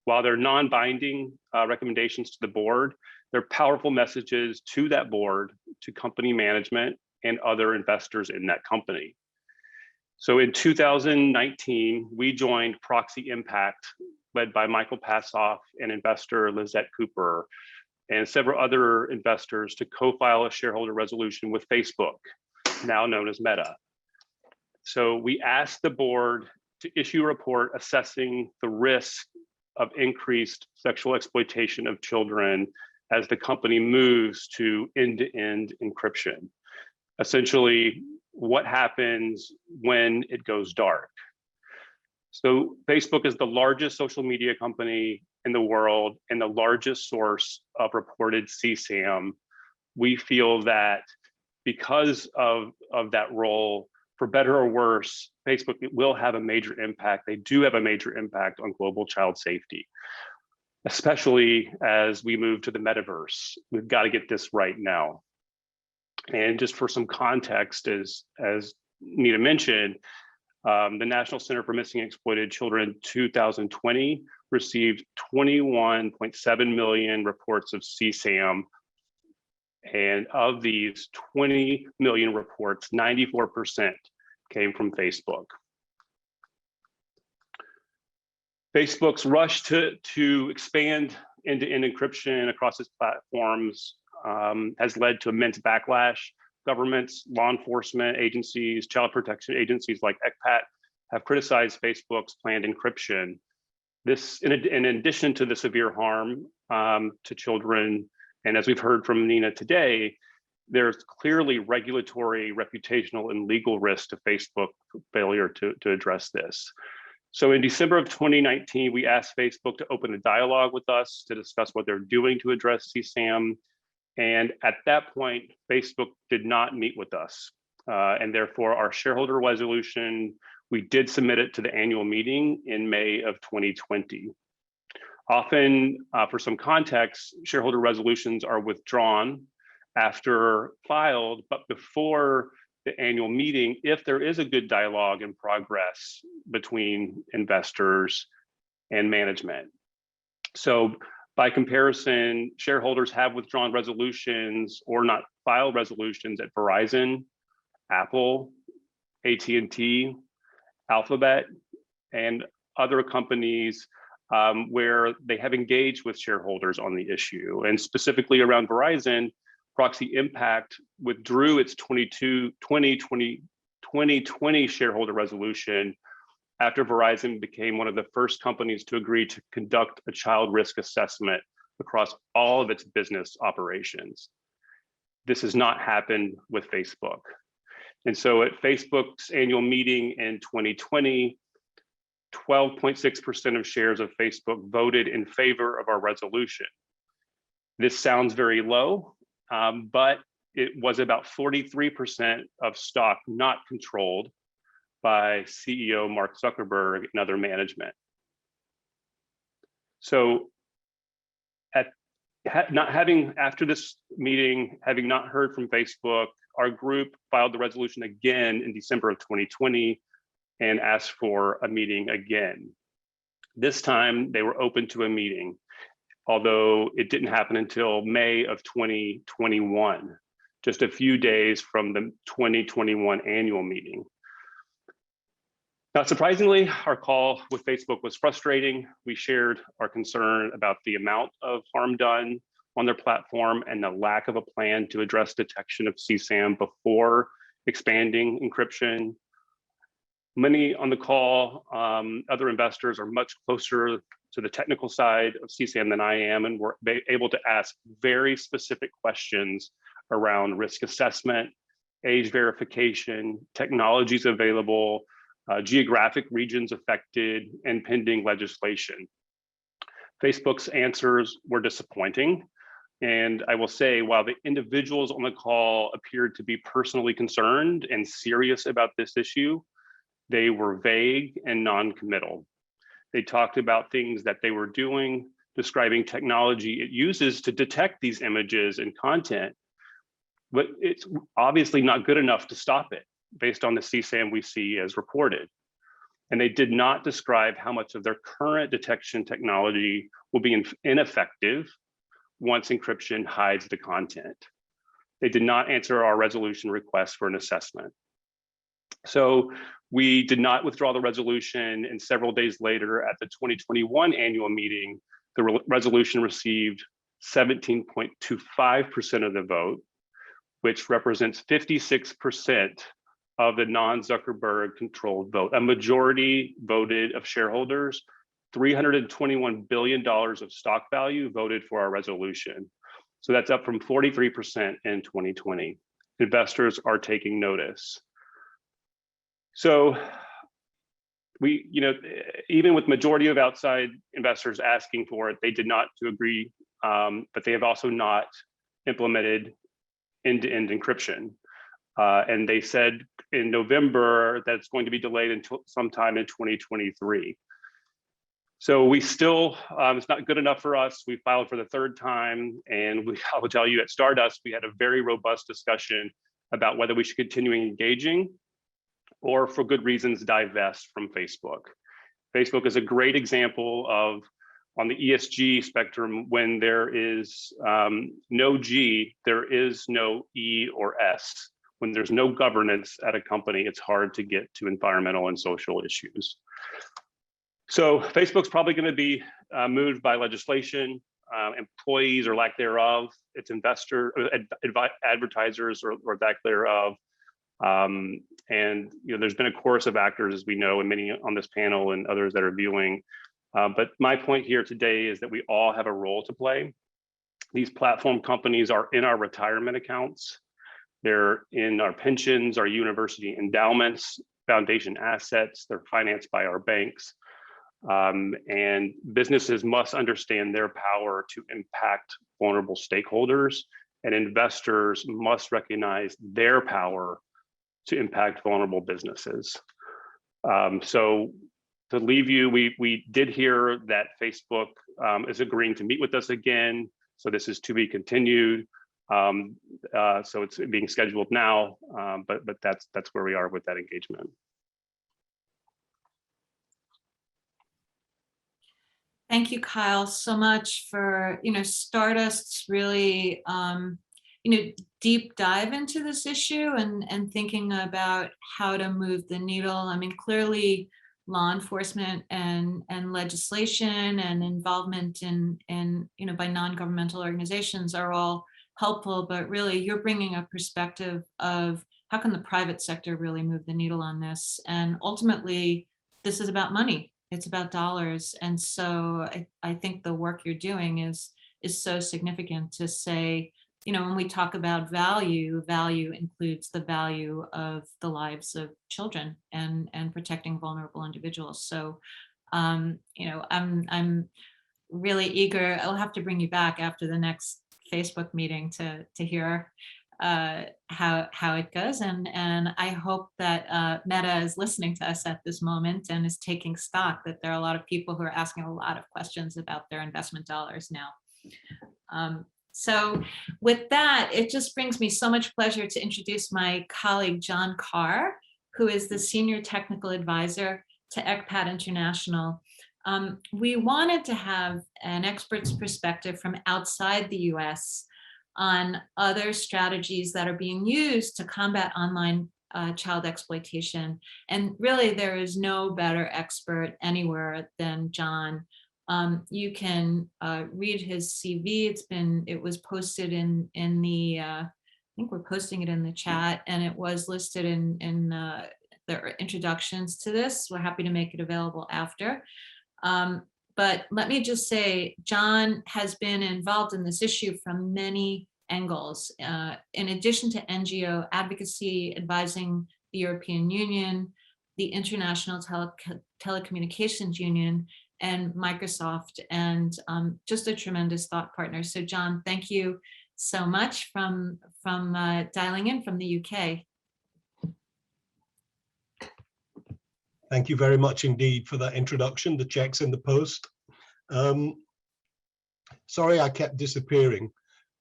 While they're non-binding recommendations to the board, they're powerful messages to that board, to company management, and other investors in that company. So in 2019, we joined Proxy Impact, led by Michael Passoff and investor Lizette Cooper, and several other investors, to co-file a shareholder resolution with Facebook, now known as Meta. So we asked the board to issue a report assessing the risk of increased sexual exploitation of children as the company moves to end-to-end encryption. Essentially, what happens when it goes dark. So Facebook is the largest social media company in the world and the largest source of reported CSAM. We feel that because of that role, for better or worse, Facebook will have a major impact. They do have a major impact on global child safety, especially as we move to the metaverse. We've got to get this right now. And just for some context, as Nita mentioned, the National Center for Missing and Exploited Children 2020 received 21.7 million reports of CSAM. And of these 20 million reports, 94% came from Facebook. Facebook's rush to expand end-to-end encryption across its platforms has led to immense backlash. Governments, law enforcement agencies, child protection agencies like ECPAT have criticized Facebook's planned encryption. This, in addition to the severe harm to children, and as we've heard from Nina today, there's clearly regulatory, reputational, and legal risk to Facebook failure to address this. So in December of 2019, we asked Facebook to open a dialogue with us to discuss what they're doing to address CSAM. And at that point, Facebook did not meet with us. And therefore, our shareholder resolution, we did submit it to the annual meeting in May of 2020. Often, for some context, shareholder resolutions are withdrawn after filed, but before the annual meeting, if there is a good dialogue in progress between investors and management. So by comparison, shareholders have withdrawn resolutions or not filed resolutions at Verizon, Apple, AT&T, Alphabet, and other companies where they have engaged with shareholders on the issue. And specifically around Verizon, Proxy Impact withdrew its 2020 shareholder resolution after Verizon became one of the first companies to agree to conduct a child risk assessment across all of its business operations. This has not happened with Facebook. And so at Facebook's annual meeting in 2020, 12.6% of shares of Facebook voted in favor of our resolution. This sounds very low, but it was about 43% of stock not controlled by CEO Mark Zuckerberg and other management. So after this meeting, having not heard from Facebook, our group filed the resolution again in December of 2020 and asked for a meeting again. This time they were open to a meeting, although it didn't happen until May of 2021, just a few days from the 2021 annual meeting. Not surprisingly, our call with Facebook was frustrating. We shared our concern about the amount of harm done on their platform and the lack of a plan to address detection of CSAM before expanding encryption. Many on the call, other investors are much closer to the technical side of CSAM than I am, and were able to ask very specific questions around risk assessment, age verification, technologies available, geographic regions affected, and pending legislation. Facebook's answers were disappointing. And I will say, while the individuals on the call appeared to be personally concerned and serious about this issue, they were vague and non-committal. They talked about things that they were doing, describing technology it uses to detect these images and content, but it's obviously not good enough to stop it based on the CSAM we see as reported. And they did not describe how much of their current detection technology will be ineffective once encryption hides the content. They did not answer our resolution request for an assessment. So we did not withdraw the resolution, and several days later at the 2021 annual meeting, the resolution received 17.25% of the vote, which represents 56% of the non-Zuckerberg controlled vote. A majority voted of shareholders, $321 billion of stock value voted for our resolution. So that's up from 43% in 2020. Investors are taking notice. So we, even with majority of outside investors asking for it, they did not to agree, but they have also not implemented end-to-end encryption. And they said in November that it's going to be delayed until sometime in 2023. So we still, it's not good enough for us. We filed for the third time, and I will tell you at Stardust, we had a very robust discussion about whether we should continue engaging or for good reasons divest from Facebook. Facebook is a great example of On the ESG spectrum, when there is no G, there is no E or S. When there's no governance at a company, it's hard to get to environmental and social issues. So Facebook's probably going to be moved by legislation, employees or lack thereof, its advertisers or lack thereof. And there's been a chorus of actors, as we know, and many on this panel and others that are viewing. But my point here today is that we all have a role to play. These platform companies are in our retirement accounts. They're in our pensions, our university endowments, foundation assets. They're financed by our banks. And businesses must understand their power to impact vulnerable stakeholders, and investors must recognize their power to impact vulnerable businesses. So to leave you, we did hear that Facebook is agreeing to meet with us again. So this is to be continued. So it's being scheduled now, but that's where we are with that engagement. Thank you, Kyle, so much for Stardust's really deep dive into this issue and thinking about how to move the needle. I mean, clearly law enforcement and legislation and involvement in by non-governmental organizations are all helpful, but really you're bringing a perspective of how can the private sector really move the needle on this. And ultimately, this is about money. It's about dollars. And so I think the work you're doing is so significant to say, when we talk about value includes the value of the lives of children and protecting vulnerable individuals. So, I'm really eager. I'll have to bring you back after the next Facebook meeting to hear how it goes, and I hope that Meta is listening to us at this moment and is taking stock that there are a lot of people who are asking a lot of questions about their investment dollars now. So with that, it just brings me so much pleasure to introduce my colleague John Carr, who is the Senior Technical Advisor to ECPAT International. We wanted to have an expert's perspective from outside the US on other strategies that are being used to combat online child exploitation. And really, there is no better expert anywhere than John. You can read his CV. It was posted in the, I think we're posting it in the chat, and it was listed in the introductions to this. We're happy to make it available after. But let me just say, John has been involved in this issue from many angles. In addition to NGO advocacy, advising the European Union, the International Telecommunications Union, and Microsoft, and just a tremendous thought partner. So John, thank you so much from dialing in from the UK. Thank you very much indeed for that introduction. The check's in the post. Sorry I kept disappearing.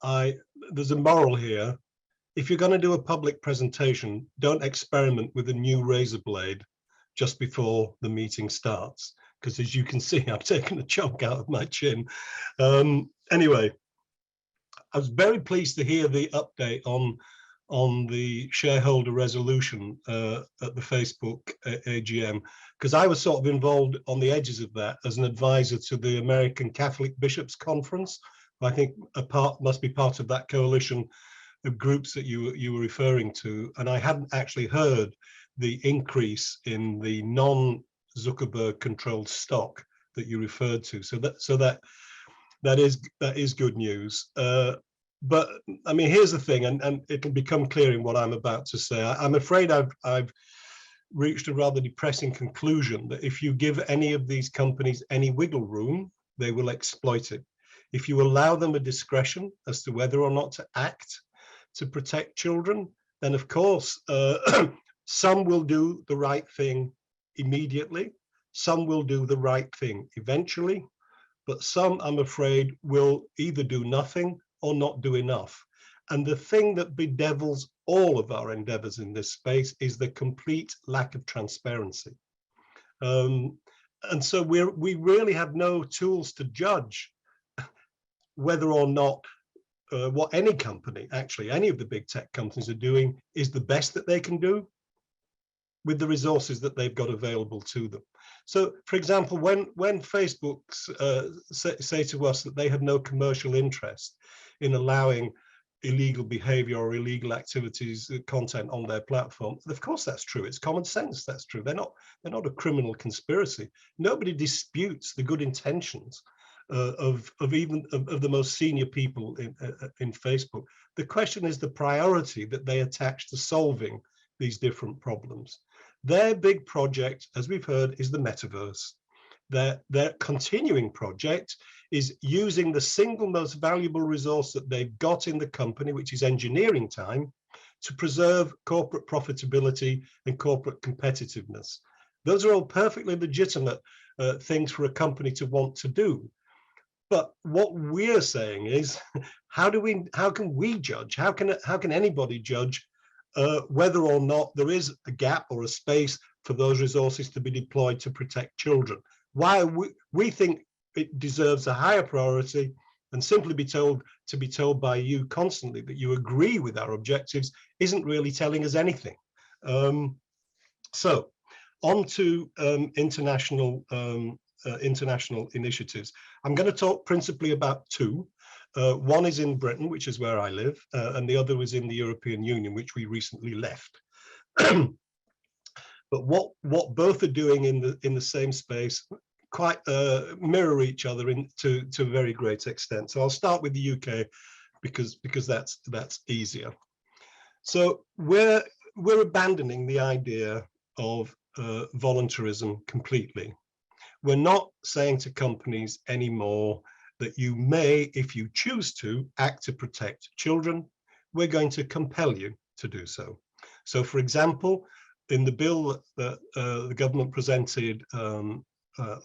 There's a moral here. If you're going to do a public presentation, don't experiment with a new razor blade just before the meeting starts, because as you can see, I've taken a chunk out of my chin. Anyway, I was very pleased to hear the update on the shareholder resolution at the Facebook AGM, because I was sort of involved on the edges of that as an advisor to the American Catholic Bishops Conference. I think must be part of that coalition of groups that you were referring to, and I hadn't actually heard the increase in the non-Zuckerberg controlled stock that you referred to. So that is good news. But I mean, here's the thing, and it'll become clear in what I'm about to say. I'm afraid I've reached a rather depressing conclusion that if you give any of these companies any wiggle room, they will exploit it. If you allow them a discretion as to whether or not to act to protect children, then of course, some will do the right thing immediately, some will do the right thing eventually, but some, I'm afraid, will either do nothing or not do enough. And the thing that bedevils all of our endeavors in this space is the complete lack of transparency. And so we really have no tools to judge whether or not what any company, actually any of the big tech companies are doing is the best that they can do with the resources that they've got available to them. So, for example, when Facebook say to us that they have no commercial interest in allowing illegal behavior or illegal activities, content on their platform, of course that's true. It's common sense. That's true. They're not a criminal conspiracy. Nobody disputes the good intentions of the most senior people in Facebook. The question is the priority that they attach to solving these different problems. Their big project, as we've heard, is the metaverse. Their continuing project is using the single most valuable resource that they've got in the company, which is engineering time, to preserve corporate profitability and corporate competitiveness. Those are all perfectly legitimate things for a company to want to do. But what we're saying is, how can we judge? How can anybody judge whether or not there is a gap or a space for those resources to be deployed to protect children? Why we think it deserves a higher priority, and simply be told by you constantly that you agree with our objectives isn't really telling us anything. So on to international initiatives. I'm going to talk principally about two. One is in Britain, which is where I live, and the other is in the European Union, which we recently left. But what both are doing in the same space quite mirror each other to a very great extent. So I'll start with the UK because that's easier. So we're abandoning the idea of voluntarism completely. We're not saying to companies anymore that you may, if you choose to, act to protect children. We're going to compel you to do so. So, for example, in the bill that the government presented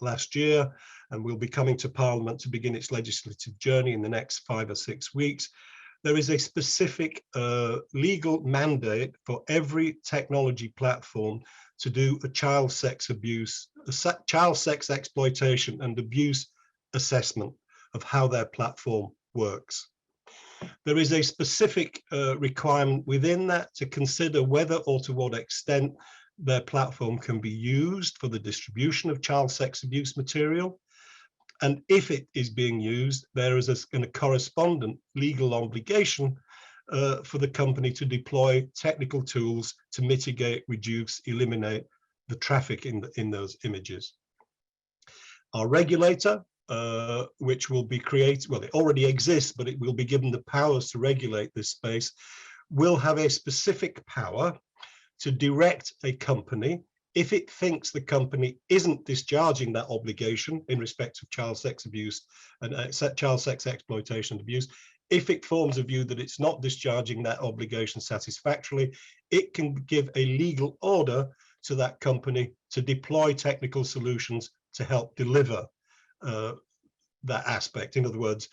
last year, and will be coming to Parliament to begin its legislative journey in the next 5 or 6 weeks, there is a specific legal mandate for every technology platform to do a child sex exploitation and abuse assessment of how their platform works. There is a specific requirement within that to consider whether or to what extent their platform can be used for the distribution of child sex abuse material. And if it is being used, there is a correspondent legal obligation for the company to deploy technical tools to mitigate, reduce, eliminate the traffic in those images. Our regulator, which will be created, well, it already exists, but it will be given the powers to regulate this space, will have a specific power to direct a company if it thinks the company isn't discharging that obligation in respect of child sex abuse and child sex exploitation and abuse. If it forms a view that it's not discharging that obligation satisfactorily, it can give a legal order to that company to deploy technical solutions to help deliver that aspect. In other words,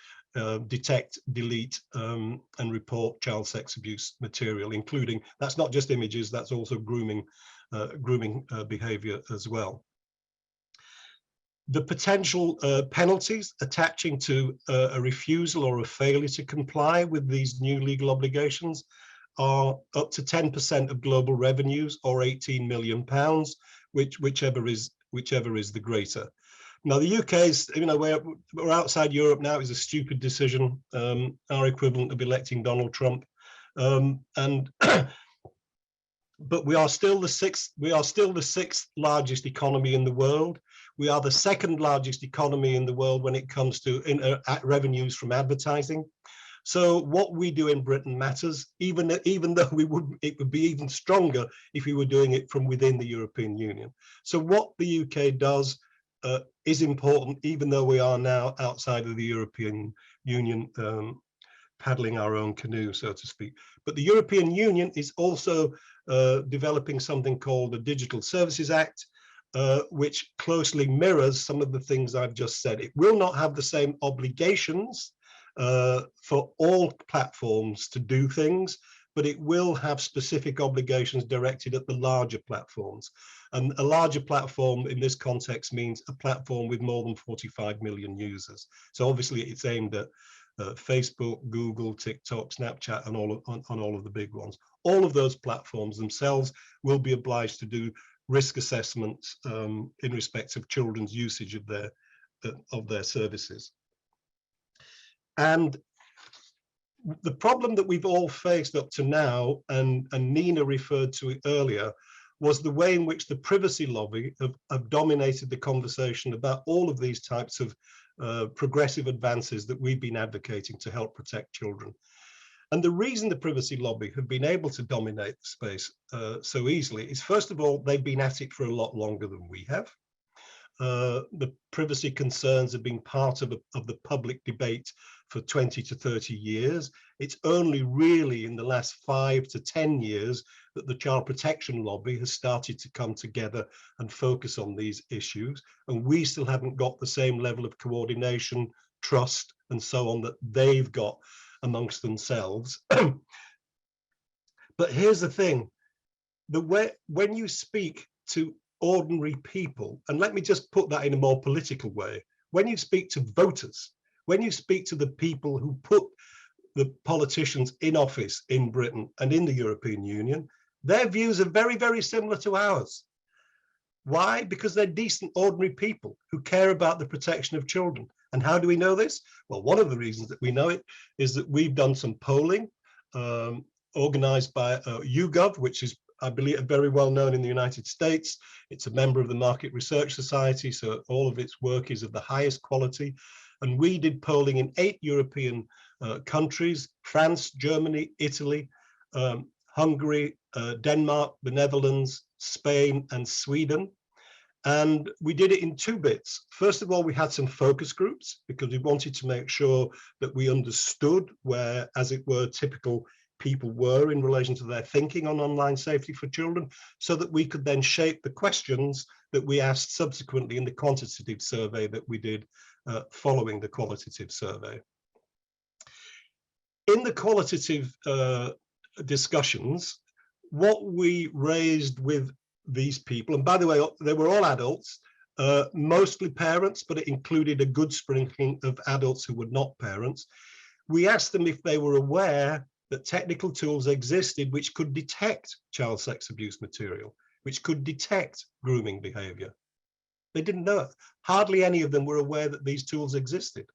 detect, delete, and report child sex abuse material, including, that's not just images, that's also grooming behavior as well. The potential penalties attaching to a refusal or a failure to comply with these new legal obligations are up to 10% of global revenues, or £18 million, whichever is the greater. Now, the UK is, we're outside Europe now. Is a stupid decision, our equivalent of electing Donald Trump, but we are still the sixth largest economy in the world. We are the second largest economy in the world when it comes to revenues from advertising. So what we do in Britain matters, even though it would be even stronger if we were doing it from within the European Union. So what the UK does is important, even though we are now outside of the European Union, paddling our own canoe, so to speak. But the European Union is also developing something called the Digital Services Act, which closely mirrors some of the things I've just said. It will not have the same obligations for all platforms to do things, but it will have specific obligations directed at the larger platforms. And a larger platform in this context means a platform with more than 45 million users. So obviously it's aimed at Facebook, Google, TikTok, Snapchat, and on all of the big ones. All of those platforms themselves will be obliged to do risk assessments in respect of children's usage of their services. And the problem that we've all faced up to now, and Nina referred to it earlier, was the way in which the privacy lobby have dominated the conversation about all of these types of progressive advances that we've been advocating to help protect children. And the reason the privacy lobby have been able to dominate the space so easily is, first of all, they've been at it for a lot longer than we have. The privacy concerns have been part of the public debate for 20 to 30 years. It's only really in the last 5 to 10 years that the child protection lobby has started to come together and focus on these issues. And we still haven't got the same level of coordination, trust, and so on that they've got amongst themselves. But here's the thing, when you speak to ordinary people, and let me just put that in a more political way, when you speak to voters, when you speak to the people who put the politicians in office in Britain and in the European Union, their views are very, very similar to ours. Why? Because they're decent, ordinary people who care about the protection of children. And how do we know this? Well, one of the reasons that we know it is that we've done some polling organized by YouGov, which is, I believe, very well known in the United States. It's a member of the Market Research Society, so all of its work is of the highest quality. And we did polling in 8 European countries: France, Germany, Italy, Hungary, Denmark, the Netherlands, Spain, and Sweden. And we did it in 2 bits. First of all, we had some focus groups because we wanted to make sure that we understood where, as it were, typical people were in relation to their thinking on online safety for children, so that we could then shape the questions that we asked subsequently in the quantitative survey that we did following the qualitative survey. In the qualitative discussions, what we raised with these people, and by the way, they were all adults, mostly parents, but it included a good sprinkling of adults who were not parents. We asked them if they were aware that technical tools existed which could detect child sex abuse material, which could detect grooming behavior. They didn't know it. Hardly any of them were aware that these tools existed.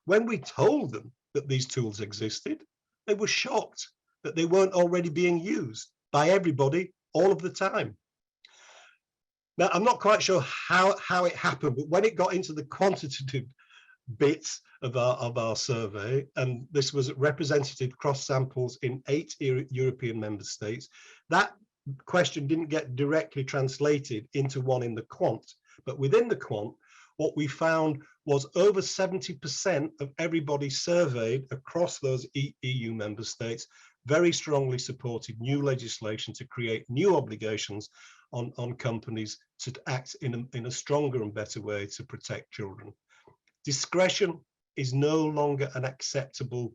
When we told them that these tools existed, they were shocked that they weren't already being used by everybody all of the time. Now, I'm not quite sure how it happened, but when it got into the quantitative bits of our survey, and this was representative cross samples in 8 European member states, that question didn't get directly translated into one in the quant. But within the quant, what we found was over 70% of everybody surveyed across those EU member states very strongly supported new legislation to create new obligations on companies to act in a stronger and better way to protect children. Discretion is no longer an acceptable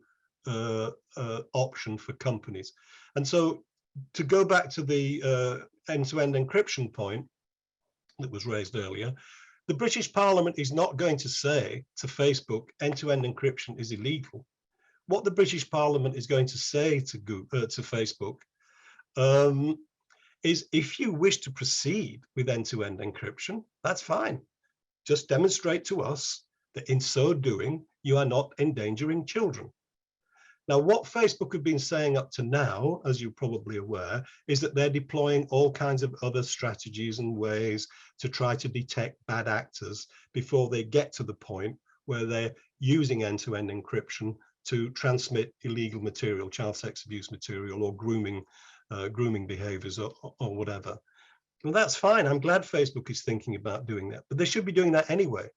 option for companies. And so to go back to the end-to-end encryption point that was raised earlier, the British Parliament is not going to say to Facebook, end-to-end encryption is illegal. What the British Parliament is going to say to Facebook is, if you wish to proceed with end-to-end encryption, that's fine. Just demonstrate to us that in so doing, you are not endangering children. Now, what Facebook have been saying up to now, as you're probably aware, is that they're deploying all kinds of other strategies and ways to try to detect bad actors before they get to the point where they're using end-to-end encryption to transmit illegal material, child sex abuse material, or grooming behaviors, or whatever. Well, that's fine. I'm glad Facebook is thinking about doing that, but they should be doing that anyway.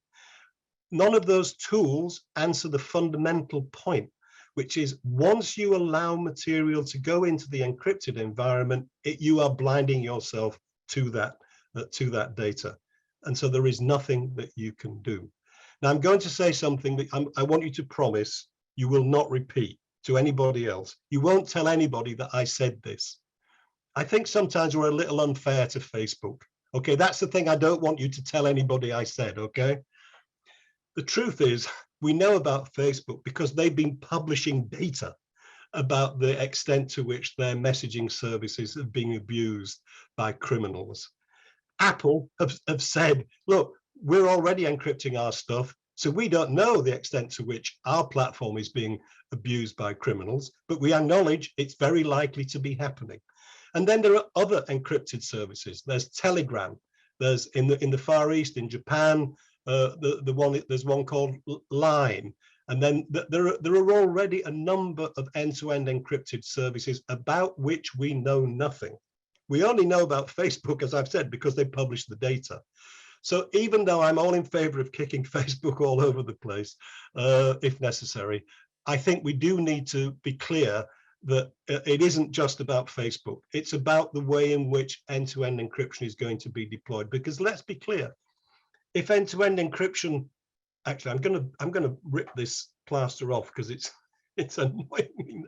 None of those tools answer the fundamental point, which is, once you allow material to go into the encrypted environment, you are blinding yourself to that data. And so there is nothing that you can do. Now, I'm going to say something that I want you to promise you will not repeat. to anybody else. You won't tell anybody that I said this. I think sometimes we're a little unfair to Facebook. Okay, that's the thing I don't want you to tell anybody I said, okay? The truth is, we know about Facebook because they've been publishing data about the extent to which their messaging services are being abused by criminals. Apple have said, look, we're already encrypting our stuff, so we don't know the extent to which our platform is being abused by criminals, but we acknowledge it's very likely to be happening. And then there are other encrypted services. There's Telegram. There's in the Far East, in Japan, there's one called Line. And then there are already a number of end-to-end encrypted services about which we know nothing. We only know about Facebook, as I've said, because they publish the data. So even though I'm all in favor of kicking Facebook all over the place, if necessary, I think we do need to be clear that it isn't just about Facebook. It's about the way in which end-to-end encryption is going to be deployed. Because let's be clear, if end-to-end encryption, actually, I'm gonna rip this plaster off because it's annoying me.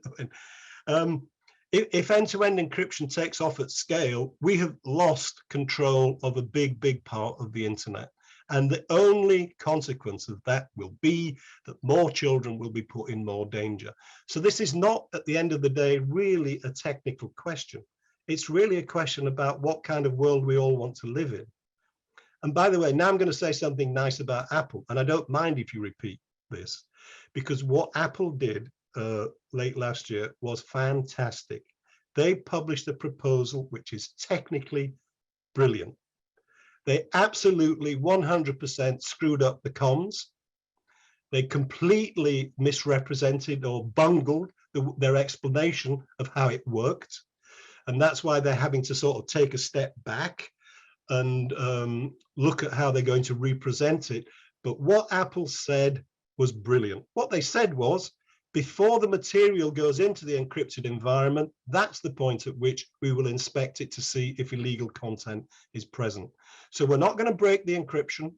If end-to-end encryption takes off at scale, we have lost control of a big part of the internet. And the only consequence of that will be that more children will be put in more danger. So this is not, at the end of the day, really a technical question. It's really a question about what kind of world we all want to live in. And by the way, now I'm going to say something nice about Apple, and I don't mind if you repeat this, because what Apple did late last year was fantastic. They published a proposal which is technically brilliant. They absolutely 100% screwed up the comms. They completely misrepresented or bungled their explanation of how it worked. And that's why they're having to sort of take a step back and look at how they're going to represent it. But what Apple said was brilliant. What they said was, before the material goes into the encrypted environment, that's the point at which we will inspect it to see if illegal content is present. So we're not going to break the encryption.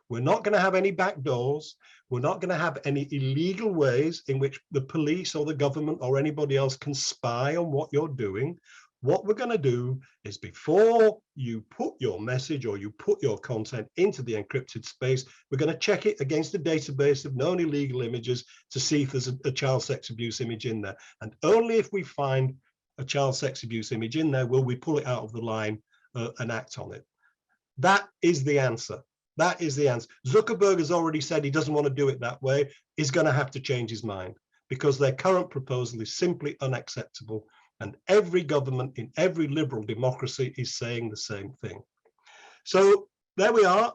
We're not going to have any backdoors. We're not going to have any illegal ways in which the police or the government or anybody else can spy on what you're doing. What we're going to do is, before you put your message or you put your content into the encrypted space, we're going to check it against a database of known illegal images to see if there's a child sex abuse image in there. And only if we find a child sex abuse image in there will we pull it out of the line and act on it. That is the answer. That is the answer. Zuckerberg has already said he doesn't want to do it that way. He's going to have to change his mind because their current proposal is simply unacceptable. And every government in every liberal democracy is saying the same thing. So there we are.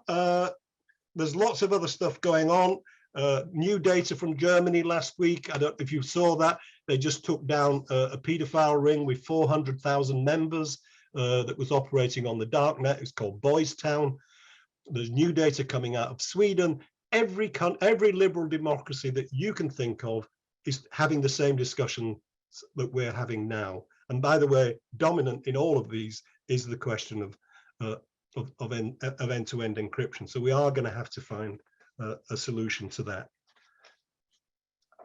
There's lots of other stuff going on. New data from Germany last week. I don't know if you saw that. They just took down a paedophile ring with 400,000 members that was operating on the darknet. It's called Boys Town. There's new data coming out of Sweden. Every liberal democracy that you can think of is having the same discussion that we're having now. And by the way, dominant in all of these is the question of end-to-end encryption. So we are going to have to find a solution to that.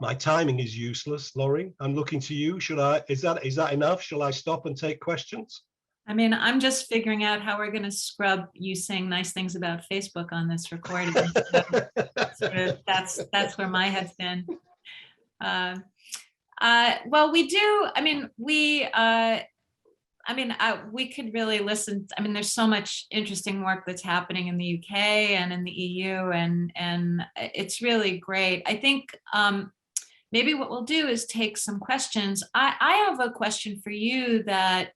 My timing is useless, Laurie. I'm looking to you. Is that enough? Shall I stop and take questions? I mean, I'm just figuring out how we're going to scrub you saying nice things about Facebook on this recording. So that's where my head's been. Well, we do. I mean, we could really listen. I mean, there's so much interesting work that's happening in the UK and in the EU, and it's really great. I think maybe what we'll do is take some questions. I have a question for you that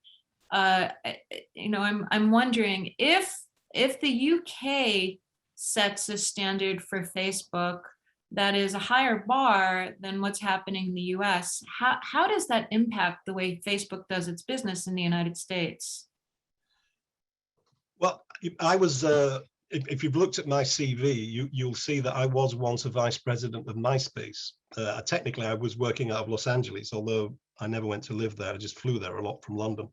I'm wondering if the UK sets a standard for Facebook that is a higher bar than what's happening in the US, how does that impact the way Facebook does its business in the United States? Well, I was, if you've looked at my CV, you'll see that I was once a vice president of MySpace. Technically, I was working out of Los Angeles, although I never went to live there. I just flew there a lot from London.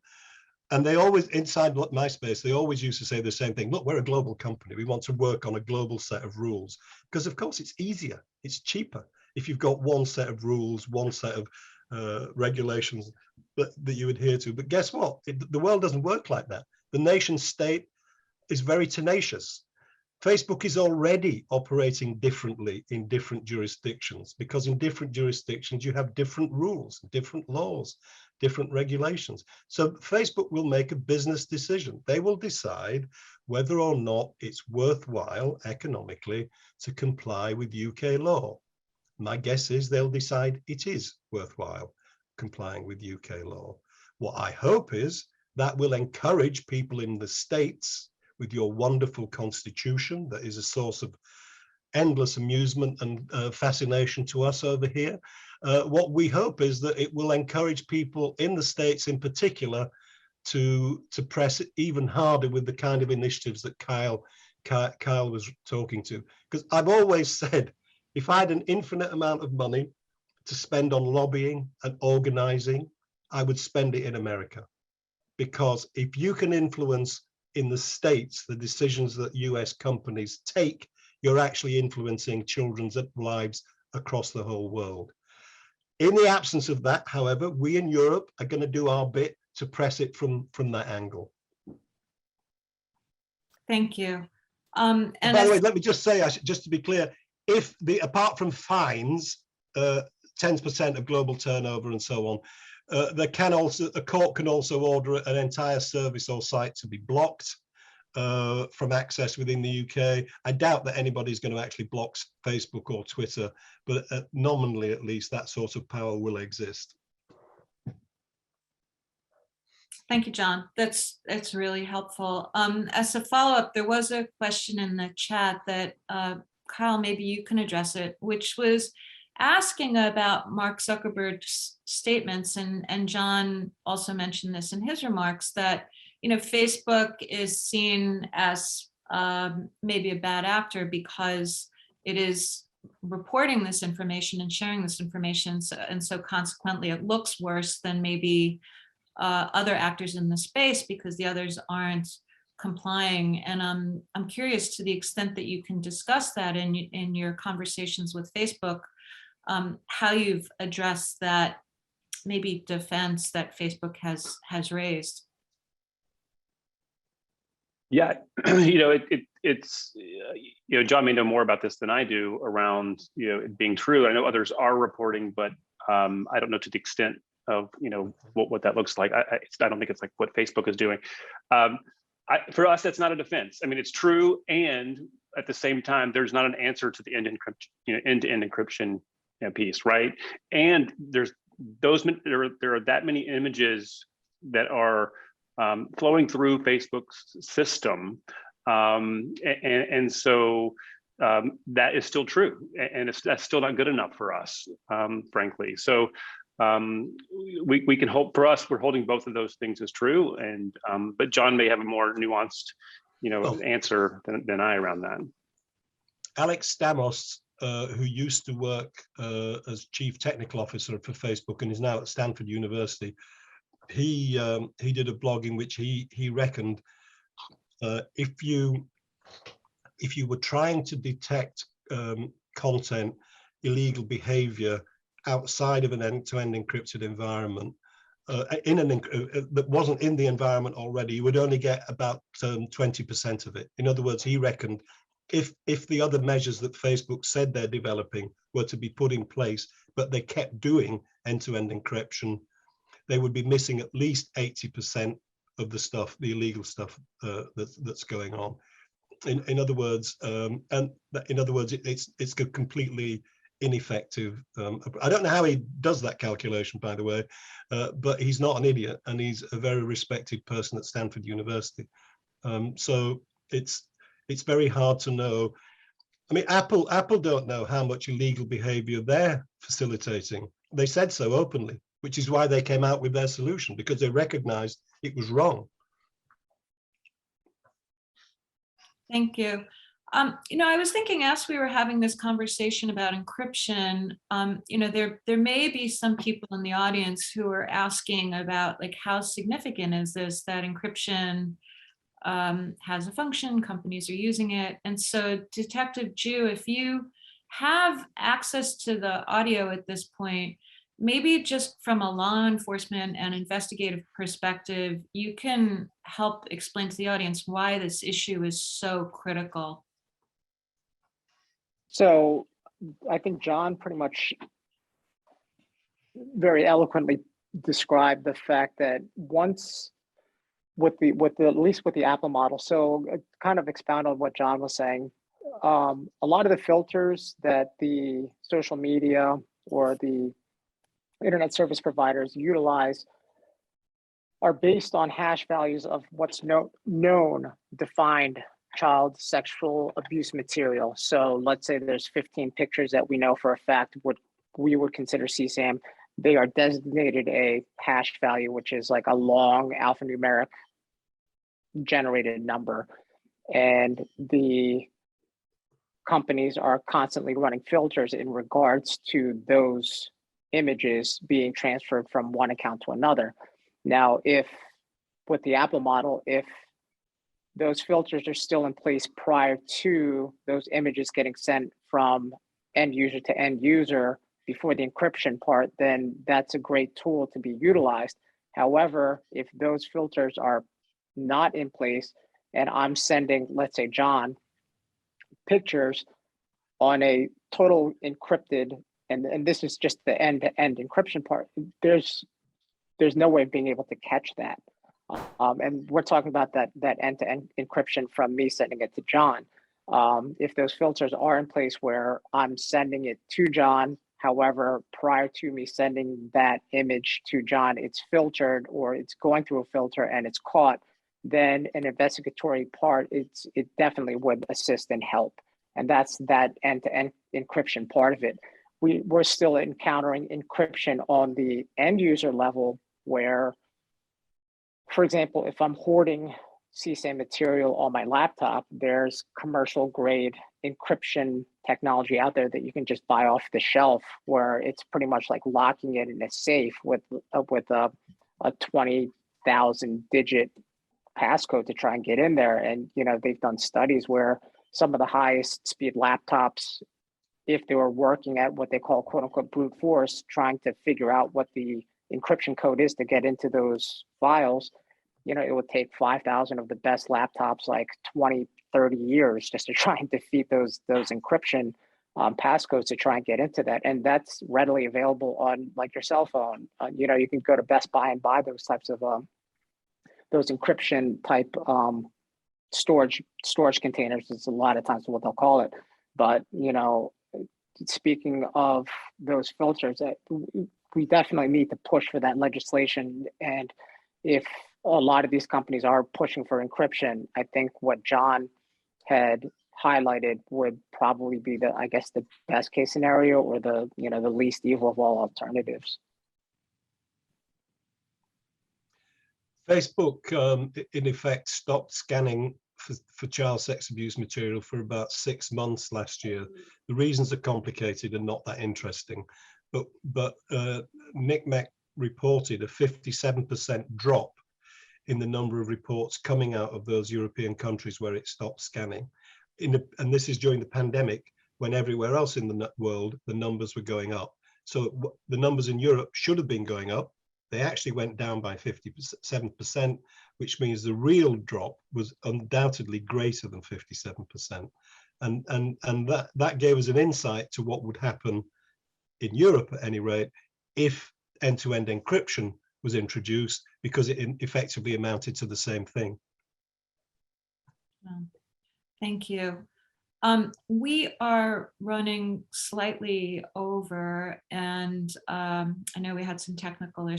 And they always, inside MySpace, they always used to say the same thing. Look, we're a global company. We want to work on a global set of rules. Because, of course, it's easier. It's cheaper. if you've got one set of rules, one set of regulations that you adhere to. But guess what? The world doesn't work like that. The nation state is very tenacious. Facebook is already operating differently in different jurisdictions, because in different jurisdictions you have different rules, different laws, different regulations. So Facebook will make a business decision. They will decide whether or not it's worthwhile economically to comply with UK law. My guess is they'll decide it is worthwhile complying with UK law. What I hope is that will encourage people in the States, with your wonderful constitution that is a source of endless amusement and fascination to us over here. What we hope is that it will encourage people in the States in particular to press even harder with the kind of initiatives that Kyle was talking to. Because I've always said, if I had an infinite amount of money to spend on lobbying and organizing, I would spend it in America. Because if you can influence in the States the decisions that US companies take, you're actually influencing children's lives across the whole world. In the absence of that, however, we in Europe are going to do our bit to press it from that angle. Thank you. And by the way, let me just say, just to be clear, if apart from fines, 10% of global turnover and so on, a court can also order an entire service or site to be blocked from access within the UK. I doubt that anybody's going to actually block Facebook or Twitter, but nominally at least that sort of power will exist. Thank you, John. That's really helpful. As a follow-up, there was a question in the chat that Kyle, maybe you can address it, which was asking about Mark Zuckerberg's statements, and John also mentioned this in his remarks, that Facebook is seen as maybe a bad actor because it is reporting this information and sharing this information, and so consequently it looks worse than maybe other actors in the space because the others aren't complying. And I'm curious, to the extent that you can discuss that in your conversations with Facebook, how you've addressed that maybe defense that Facebook has raised. Yeah, it's John may know more about this than I do around it being true. I know others are reporting, but I don't know to the extent of what that looks like. I don't think it's like what Facebook is doing. For us, that's not a defense. I mean, it's true, and at the same time, there's not an answer to the end-to-end encryption piece, right? And there are that many images that are flowing through Facebook's system, and so that is still true, and that's still not good enough for us, frankly. So we can hope. For us, we're holding both of those things as true, and but John may have a more nuanced answer than I around that. Alex Stamos, who used to work as chief technical officer for Facebook and is now at Stanford University, he did a blog in which he reckoned if you were trying to detect content, illegal behavior outside of an end-to-end encrypted environment, that wasn't in the environment already, you would only get about 20% of it. In other words, he reckoned if the other measures that Facebook said they're developing were to be put in place, but they kept doing end-to-end encryption, they would be missing at least 80% of the stuff, the illegal stuff that's going on. In other words, it's completely ineffective. I don't know how he does that calculation, by the way, but he's not an idiot, and he's a very respected person at Stanford University. So it's very hard to know. I mean, Apple don't know how much illegal behavior they're facilitating. They said so openly, which is why they came out with their solution, because they recognized it was wrong. Thank you. I was thinking, as we were having this conversation about encryption, there may be some people in the audience who are asking about, like, how significant is this that encryption has a function, companies are using it. And so, Detective Jew, if you have access to the audio at this point, maybe just from a law enforcement and investigative perspective, you can help explain to the audience why this issue is so critical. So I think John pretty much very eloquently described the fact that once at least with the Apple model. So kind of expound on what John was saying. A lot of the filters that the social media or the internet service providers utilize are based on hash values of what's known defined child sexual abuse material. So let's say there's 15 pictures that we know for a fact what we would consider CSAM. They are designated a hash value, which is like a long alphanumeric generated number. And the companies are constantly running filters in regards to those images being transferred from one account to another. Now, if with the Apple model, if those filters are still in place prior to those images getting sent from end user to end user before the encryption part, then that's a great tool to be utilized. However, if those filters are not in place and I'm sending, let's say, John, pictures on a total encrypted, and this is just the end-to-end encryption part, there's no way of being able to catch that. And we're talking about that end-to-end encryption from me sending it to John. If those filters are in place where I'm sending it to John, however, prior to me sending that image to John, it's filtered or it's going through a filter and it's caught, then an investigatory part, it definitely would assist and help. And that's that end-to-end encryption part of it. We're still encountering encryption on the end user level where, for example, if I'm hoarding CSAM material on my laptop, there's commercial grade encryption technology out there that you can just buy off the shelf, where it's pretty much like locking it in a safe with a 20,000 digit passcode to try and get in there. And they've done studies where some of the highest speed laptops, if they were working at what they call quote unquote brute force, trying to figure out what the encryption code is to get into those files, it would take 5,000 of the best laptops like 20, 30 years just to try and defeat those encryption passcodes to try and get into that. And that's readily available on like your cell phone. You can go to Best Buy and buy those types of those encryption type storage containers. It's a lot of times what they'll call it. But speaking of those filters, we definitely need to push for that legislation. And if a lot of these companies are pushing for encryption, I think what John had highlighted would probably be the best case scenario, or the least evil of all alternatives. Facebook, in effect, stopped scanning for child sex abuse material for about 6 months last year. The reasons are complicated and not that interesting, but NICMEC reported a 57% drop in the number of reports coming out of those European countries where it stopped scanning. And this is during the pandemic, when everywhere else in the world, the numbers were going up. So the numbers in Europe should have been going up. They actually went down by 57%, which means the real drop was undoubtedly greater than 57%. And that gave us an insight to what would happen in Europe, at any rate, if end-to-end encryption was introduced, because it effectively amounted to the same thing. Thank you. We are running slightly over, and I know we had some technical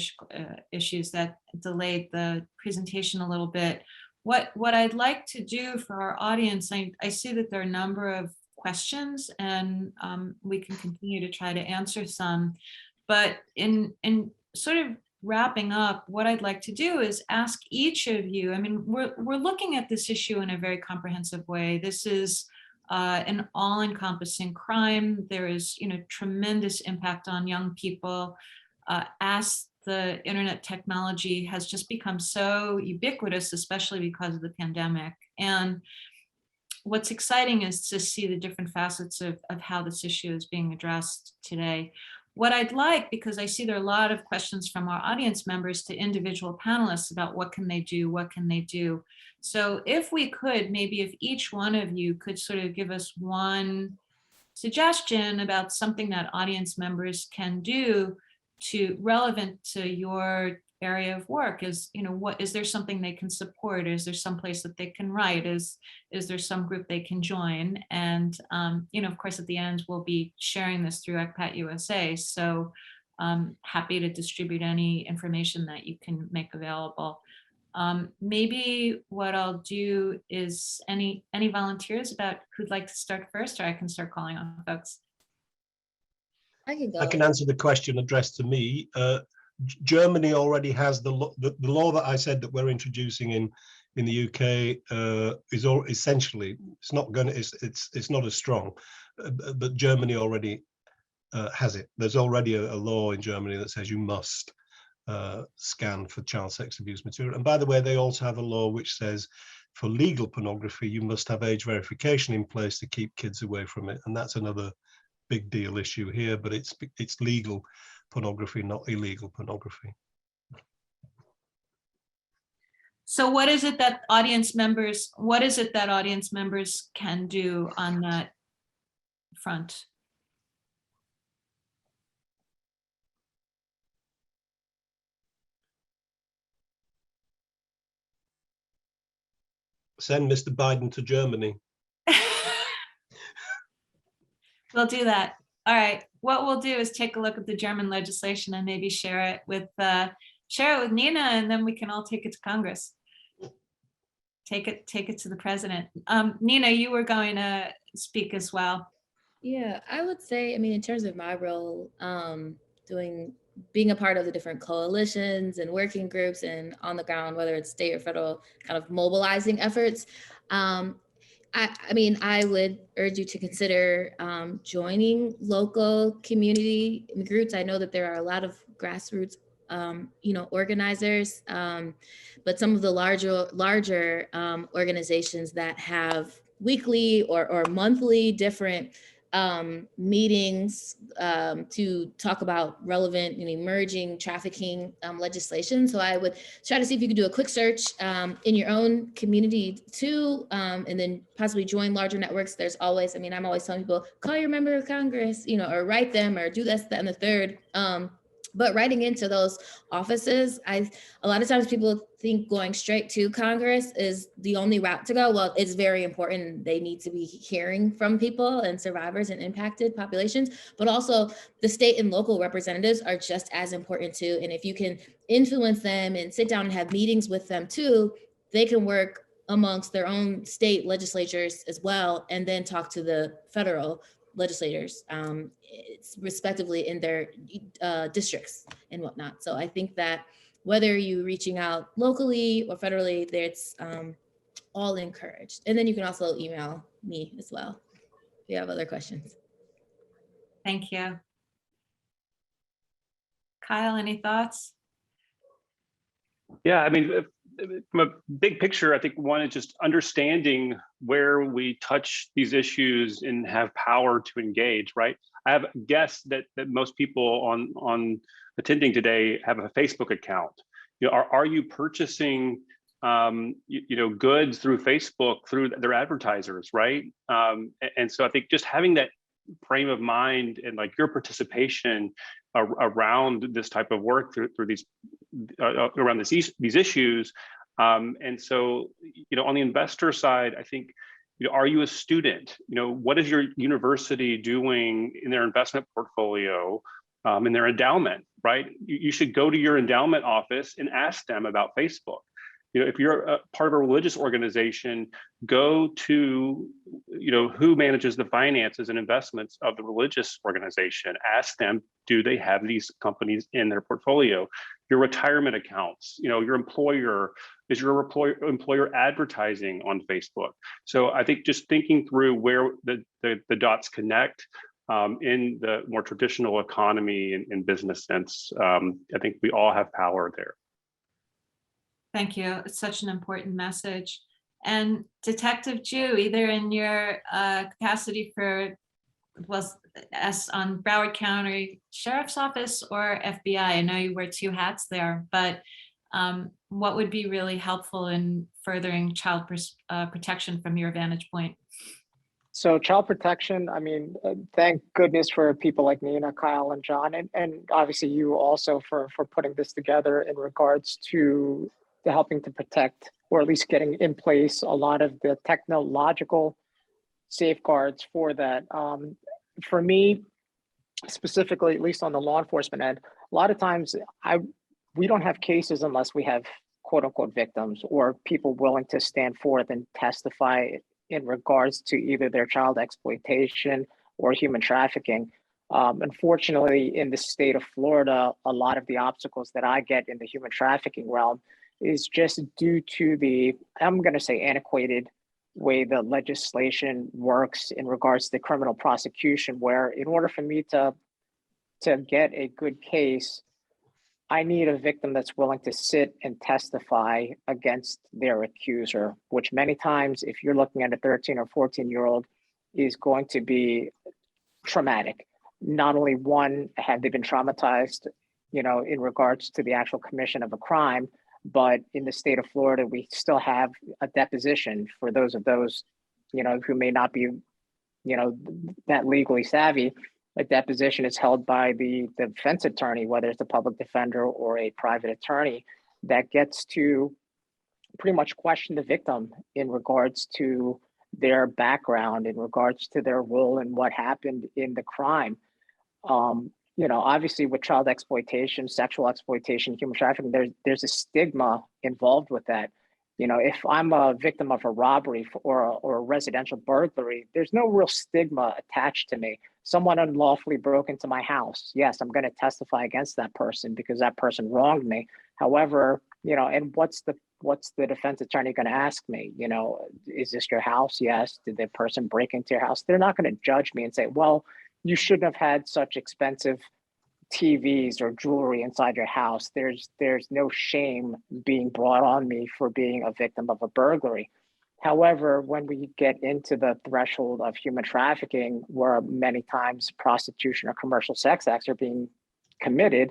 issues that delayed the presentation a little bit. What I'd like to do for our audience, I see that there are a number of questions, and we can continue to try to answer some. But in sort of wrapping up, what I'd like to do is ask each of you. I mean, we're looking at this issue in a very comprehensive way. This is an all-encompassing crime. There is, tremendous impact on young people as the internet technology has just become so ubiquitous, especially because of the pandemic. And what's exciting is to see the different facets of how this issue is being addressed today. What I'd like, because I see there are a lot of questions from our audience members to individual panelists about what can they do, what can they do. So if we could, maybe if each one of you could sort of give us one suggestion about something that audience members can do to relevant to your area of work. Is, you know, what is there something they can support? Is there some place that they can write? Is there some group they can join? And you know, of course, at the end we'll be sharing this through ECPAT USA. So happy to distribute any information that you can make available. Maybe what I'll do is any volunteers about who'd like to start first, or I can start calling on folks. I can go. I can answer the question addressed to me. Germany already has the law that I said that we're introducing in the UK is all essentially, it's not going to, it's not as strong, but Germany already has it. There's already a law in Germany that says you must scan for child sex abuse material. And by the way, they also have a law which says for legal pornography, you must have age verification in place to keep kids away from it. And that's another big deal issue here, but it's legal pornography, not illegal pornography. So what is it that audience members can do on that front? Send Mr. Biden to Germany. We'll do that. All right. What we'll do is take a look at the German legislation and maybe share it with Nina, and then we can all take it to Congress. Take it to the president. Nina, you were going to speak as well. Yeah, I would say, I mean, in terms of my role, being a part of the different coalitions and working groups and on the ground, whether it's state or federal, kind of mobilizing efforts. I mean, I would urge you to consider joining local community groups. I know that there are a lot of grassroots, you know, organizers, but some of the larger organizations that have weekly or monthly different meetings to talk about relevant and emerging trafficking legislation. So I would try to see if you could do a quick search in your own community too, and then possibly join larger networks. There's always, I mean, I'm always telling people, call your member of Congress, you know, or write them, or do this, that, and the third. But writing into those offices, a lot of times people think going straight to Congress is the only route to go. Well, it's very important. They need to be hearing from people and survivors and impacted populations, but also the state and local representatives are just as important too. And if you can influence them and sit down and have meetings with them too, they can work amongst their own state legislatures as well, and then talk to the federal legislators, respectively in their districts and whatnot. So I think that whether you're reaching out locally or federally, it's all encouraged. And then you can also email me as well if you have other questions. Thank you. Kyle, any thoughts? Yeah, I mean, from a big picture, I think one is just understanding where we touch these issues and have power to engage, right? I have guessed that most people on attending today have a Facebook account. You know, are you purchasing you know, goods through Facebook, through their advertisers, right? And so I think just having that frame of mind and like your participation around this type of work through these around these issues. And so, you know, on the investor side, I think, you know, are you a student? You know, what is your university doing in their investment portfolio, in their endowment, right? You should go to your endowment office and ask them about Facebook. You know, if you're a part of a religious organization, go to, you know, who manages the finances and investments of the religious organization. Ask them, do they have these companies in their portfolio? Your retirement accounts, you know, your employer, is your employer advertising on Facebook? So I think just thinking through where the dots connect in the more traditional economy and business sense, I think we all have power there. Thank you. It's such an important message. And Detective Jew, either in your capacity for, well, as on Broward County Sheriff's Office or FBI, I know you wear two hats there, but what would be really helpful in furthering child protection from your vantage point? So child protection, I mean, thank goodness for people like Nina, Kyle, and John, and obviously you also for putting this together in regards to helping to protect, or at least getting in place, a lot of the technological safeguards for that. For me, specifically, at least on the law enforcement end, a lot of times we don't have cases unless we have quote unquote victims or people willing to stand forth and testify in regards to either their child exploitation or human trafficking. Unfortunately, in the state of Florida, a lot of the obstacles that I get in the human trafficking realm is just due to the, I'm going to say, antiquated way the legislation works in regards to criminal prosecution, where in order for me to get a good case, I need a victim that's willing to sit and testify against their accuser, which many times, if you're looking at a 13 or 14-year-old, is going to be traumatic. Not only one, have they been traumatized, in regards to the actual commission of a crime, but in the state of Florida, we still have a deposition for those who may not be, that legally savvy. A deposition is held by the defense attorney, whether it's a public defender or a private attorney, that gets to pretty much question the victim in regards to their background, in regards to their role and what happened in the crime. Obviously with child exploitation, sexual exploitation, human trafficking, there's a stigma involved with that. If I'm a victim of a robbery or a residential burglary, there's no real stigma attached to me. Someone unlawfully broke into my house. Yes, I'm going to testify against that person because that person wronged me. However, and what's the defense attorney going to ask me? Is this your house? Yes. Did the person break into your house? They're not going to judge me and say, well, you shouldn't have had such expensive TVs or jewelry inside your house. There's no shame being brought on me for being a victim of a burglary. However, when we get into the threshold of human trafficking, where many times prostitution or commercial sex acts are being committed,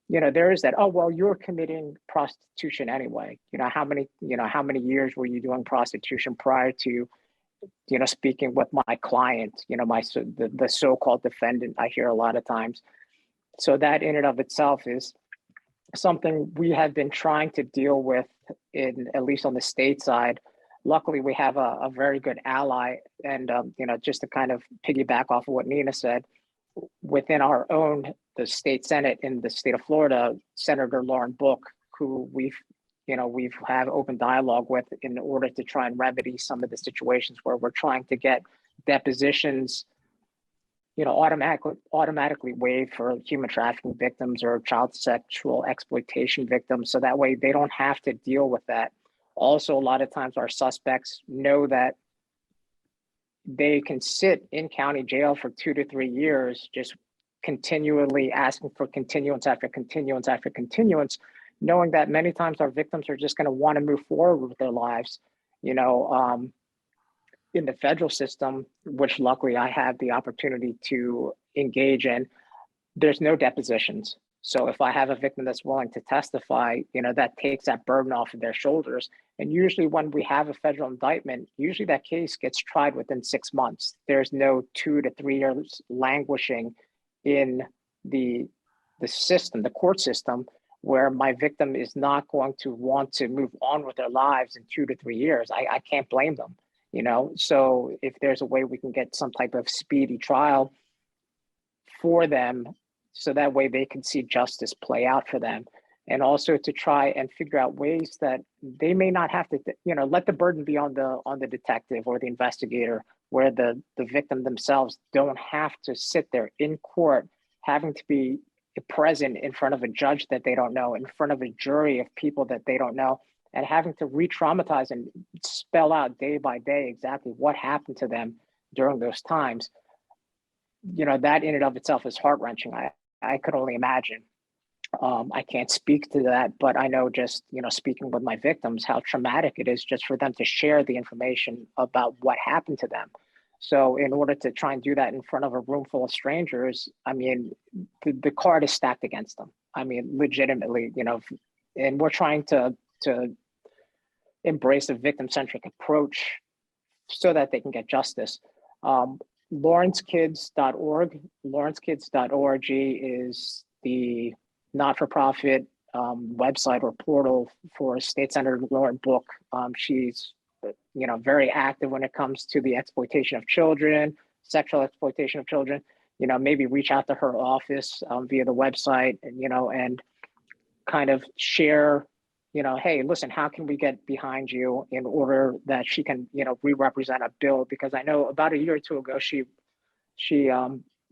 there is that, oh, well, you're committing prostitution anyway. How many years were you doing prostitution prior to, speaking with my client, the so-called defendant, I hear a lot of times. So that in and of itself is something we have been trying to deal with, at least on the state side. Luckily, we have a very good ally. And, just to kind of piggyback off of what Nina said, within the state Senate in the state of Florida, Senator Lauren Book, who we've had open dialogue with in order to try and remedy some of the situations where we're trying to get depositions automatically waived for human trafficking victims or child sexual exploitation victims. So that way they don't have to deal with that. Also, a lot of times our suspects know that they can sit in county jail for 2 to 3 years, just continually asking for continuance after continuance after continuance, knowing that many times our victims are just going to want to move forward with their lives. In the federal system, which luckily I have the opportunity to engage in, there's no depositions. So if I have a victim that's willing to testify, that takes that burden off of their shoulders. And usually when we have a federal indictment, usually that case gets tried within 6 months. There's no 2 to 3 years languishing in the system, the court system, where my victim is not going to want to move on with their lives in 2 to 3 years. I can't blame them. So if there's a way we can get some type of speedy trial for them, so that way they can see justice play out for them, and also to try and figure out ways that they may not have to, let the burden be on the detective or the investigator, where the victim themselves don't have to sit there in court having to be present in front of a judge that they don't know, in front of a jury of people that they don't know, and having to re-traumatize and spell out day by day exactly what happened to them during those times. That in and of itself is heart-wrenching. I could only imagine. I can't speak to that, but I know just, speaking with my victims, how traumatic it is just for them to share the information about what happened to them. So in order to try and do that in front of a room full of strangers, I mean, the card is stacked against them. I mean, legitimately, and we're trying to embrace a victim-centric approach so that they can get justice. LawrenceKids.org. LawrenceKids.org is the not-for-profit website or portal for State Senator Lauren Book. She's, very active when it comes to the exploitation of children, sexual exploitation of children. Maybe reach out to her office via the website, and kind of share, hey, listen, how can we get behind you in order that she can, re-represent a bill? Because I know about a year or two ago, it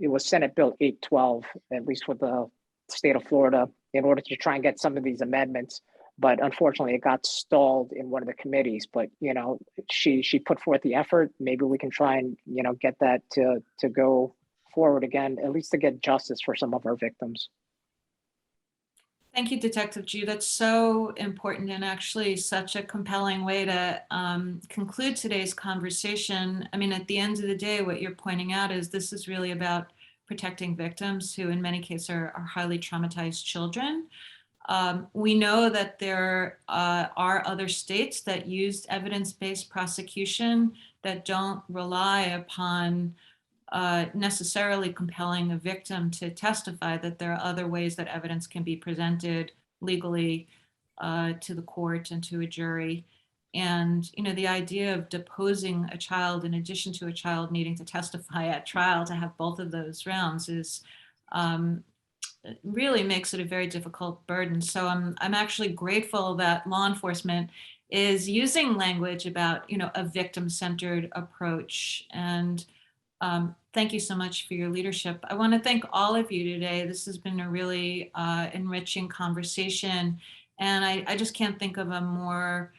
was Senate Bill 812, at least with the state of Florida, in order to try and get some of these amendments. But unfortunately, it got stalled in one of the committees. But she put forth the effort. Maybe we can try and get that to go forward again, at least to get justice for some of our victims. Thank you, Detective Ju. That's so important and actually such a compelling way to conclude today's conversation. I mean, at the end of the day, what you're pointing out is this is really about protecting victims who in many cases are highly traumatized children. We know that there are other states that use evidence-based prosecution that don't rely upon necessarily compelling a victim to testify, that there are other ways that evidence can be presented legally to the court and to a jury. And, the idea of deposing a child in addition to a child needing to testify at trial, to have both of those rounds is really makes it a very difficult burden. So I'm actually grateful that law enforcement is using language about, a victim-centered approach. And thank you so much for your leadership. I want to thank all of you today. This has been a really enriching conversation. And I just can't think of a more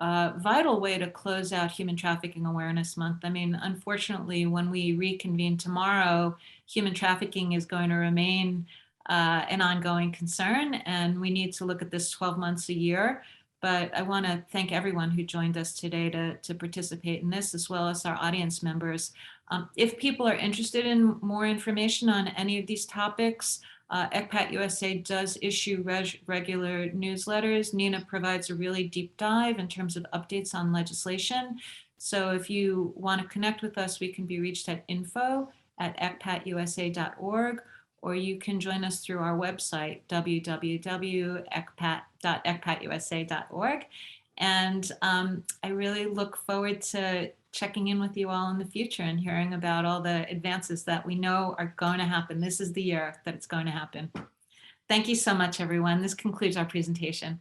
vital way to close out Human Trafficking Awareness Month. I mean, unfortunately, when we reconvene tomorrow, human trafficking is going to remain an ongoing concern, and we need to look at this 12 months a year. But I want to thank everyone who joined us today to participate in this, as well as our audience members. If people are interested in more information on any of these topics, ECPAT USA does issue regular newsletters. Nina provides a really deep dive in terms of updates on legislation. So if you want to connect with us, we can be reached at info@ecpatusa.org, or you can join us through our website, www.ecpatusa.org. And I really look forward to checking in with you all in the future and hearing about all the advances that we know are going to happen. This is the year that it's going to happen. Thank you so much, everyone. This concludes our presentation.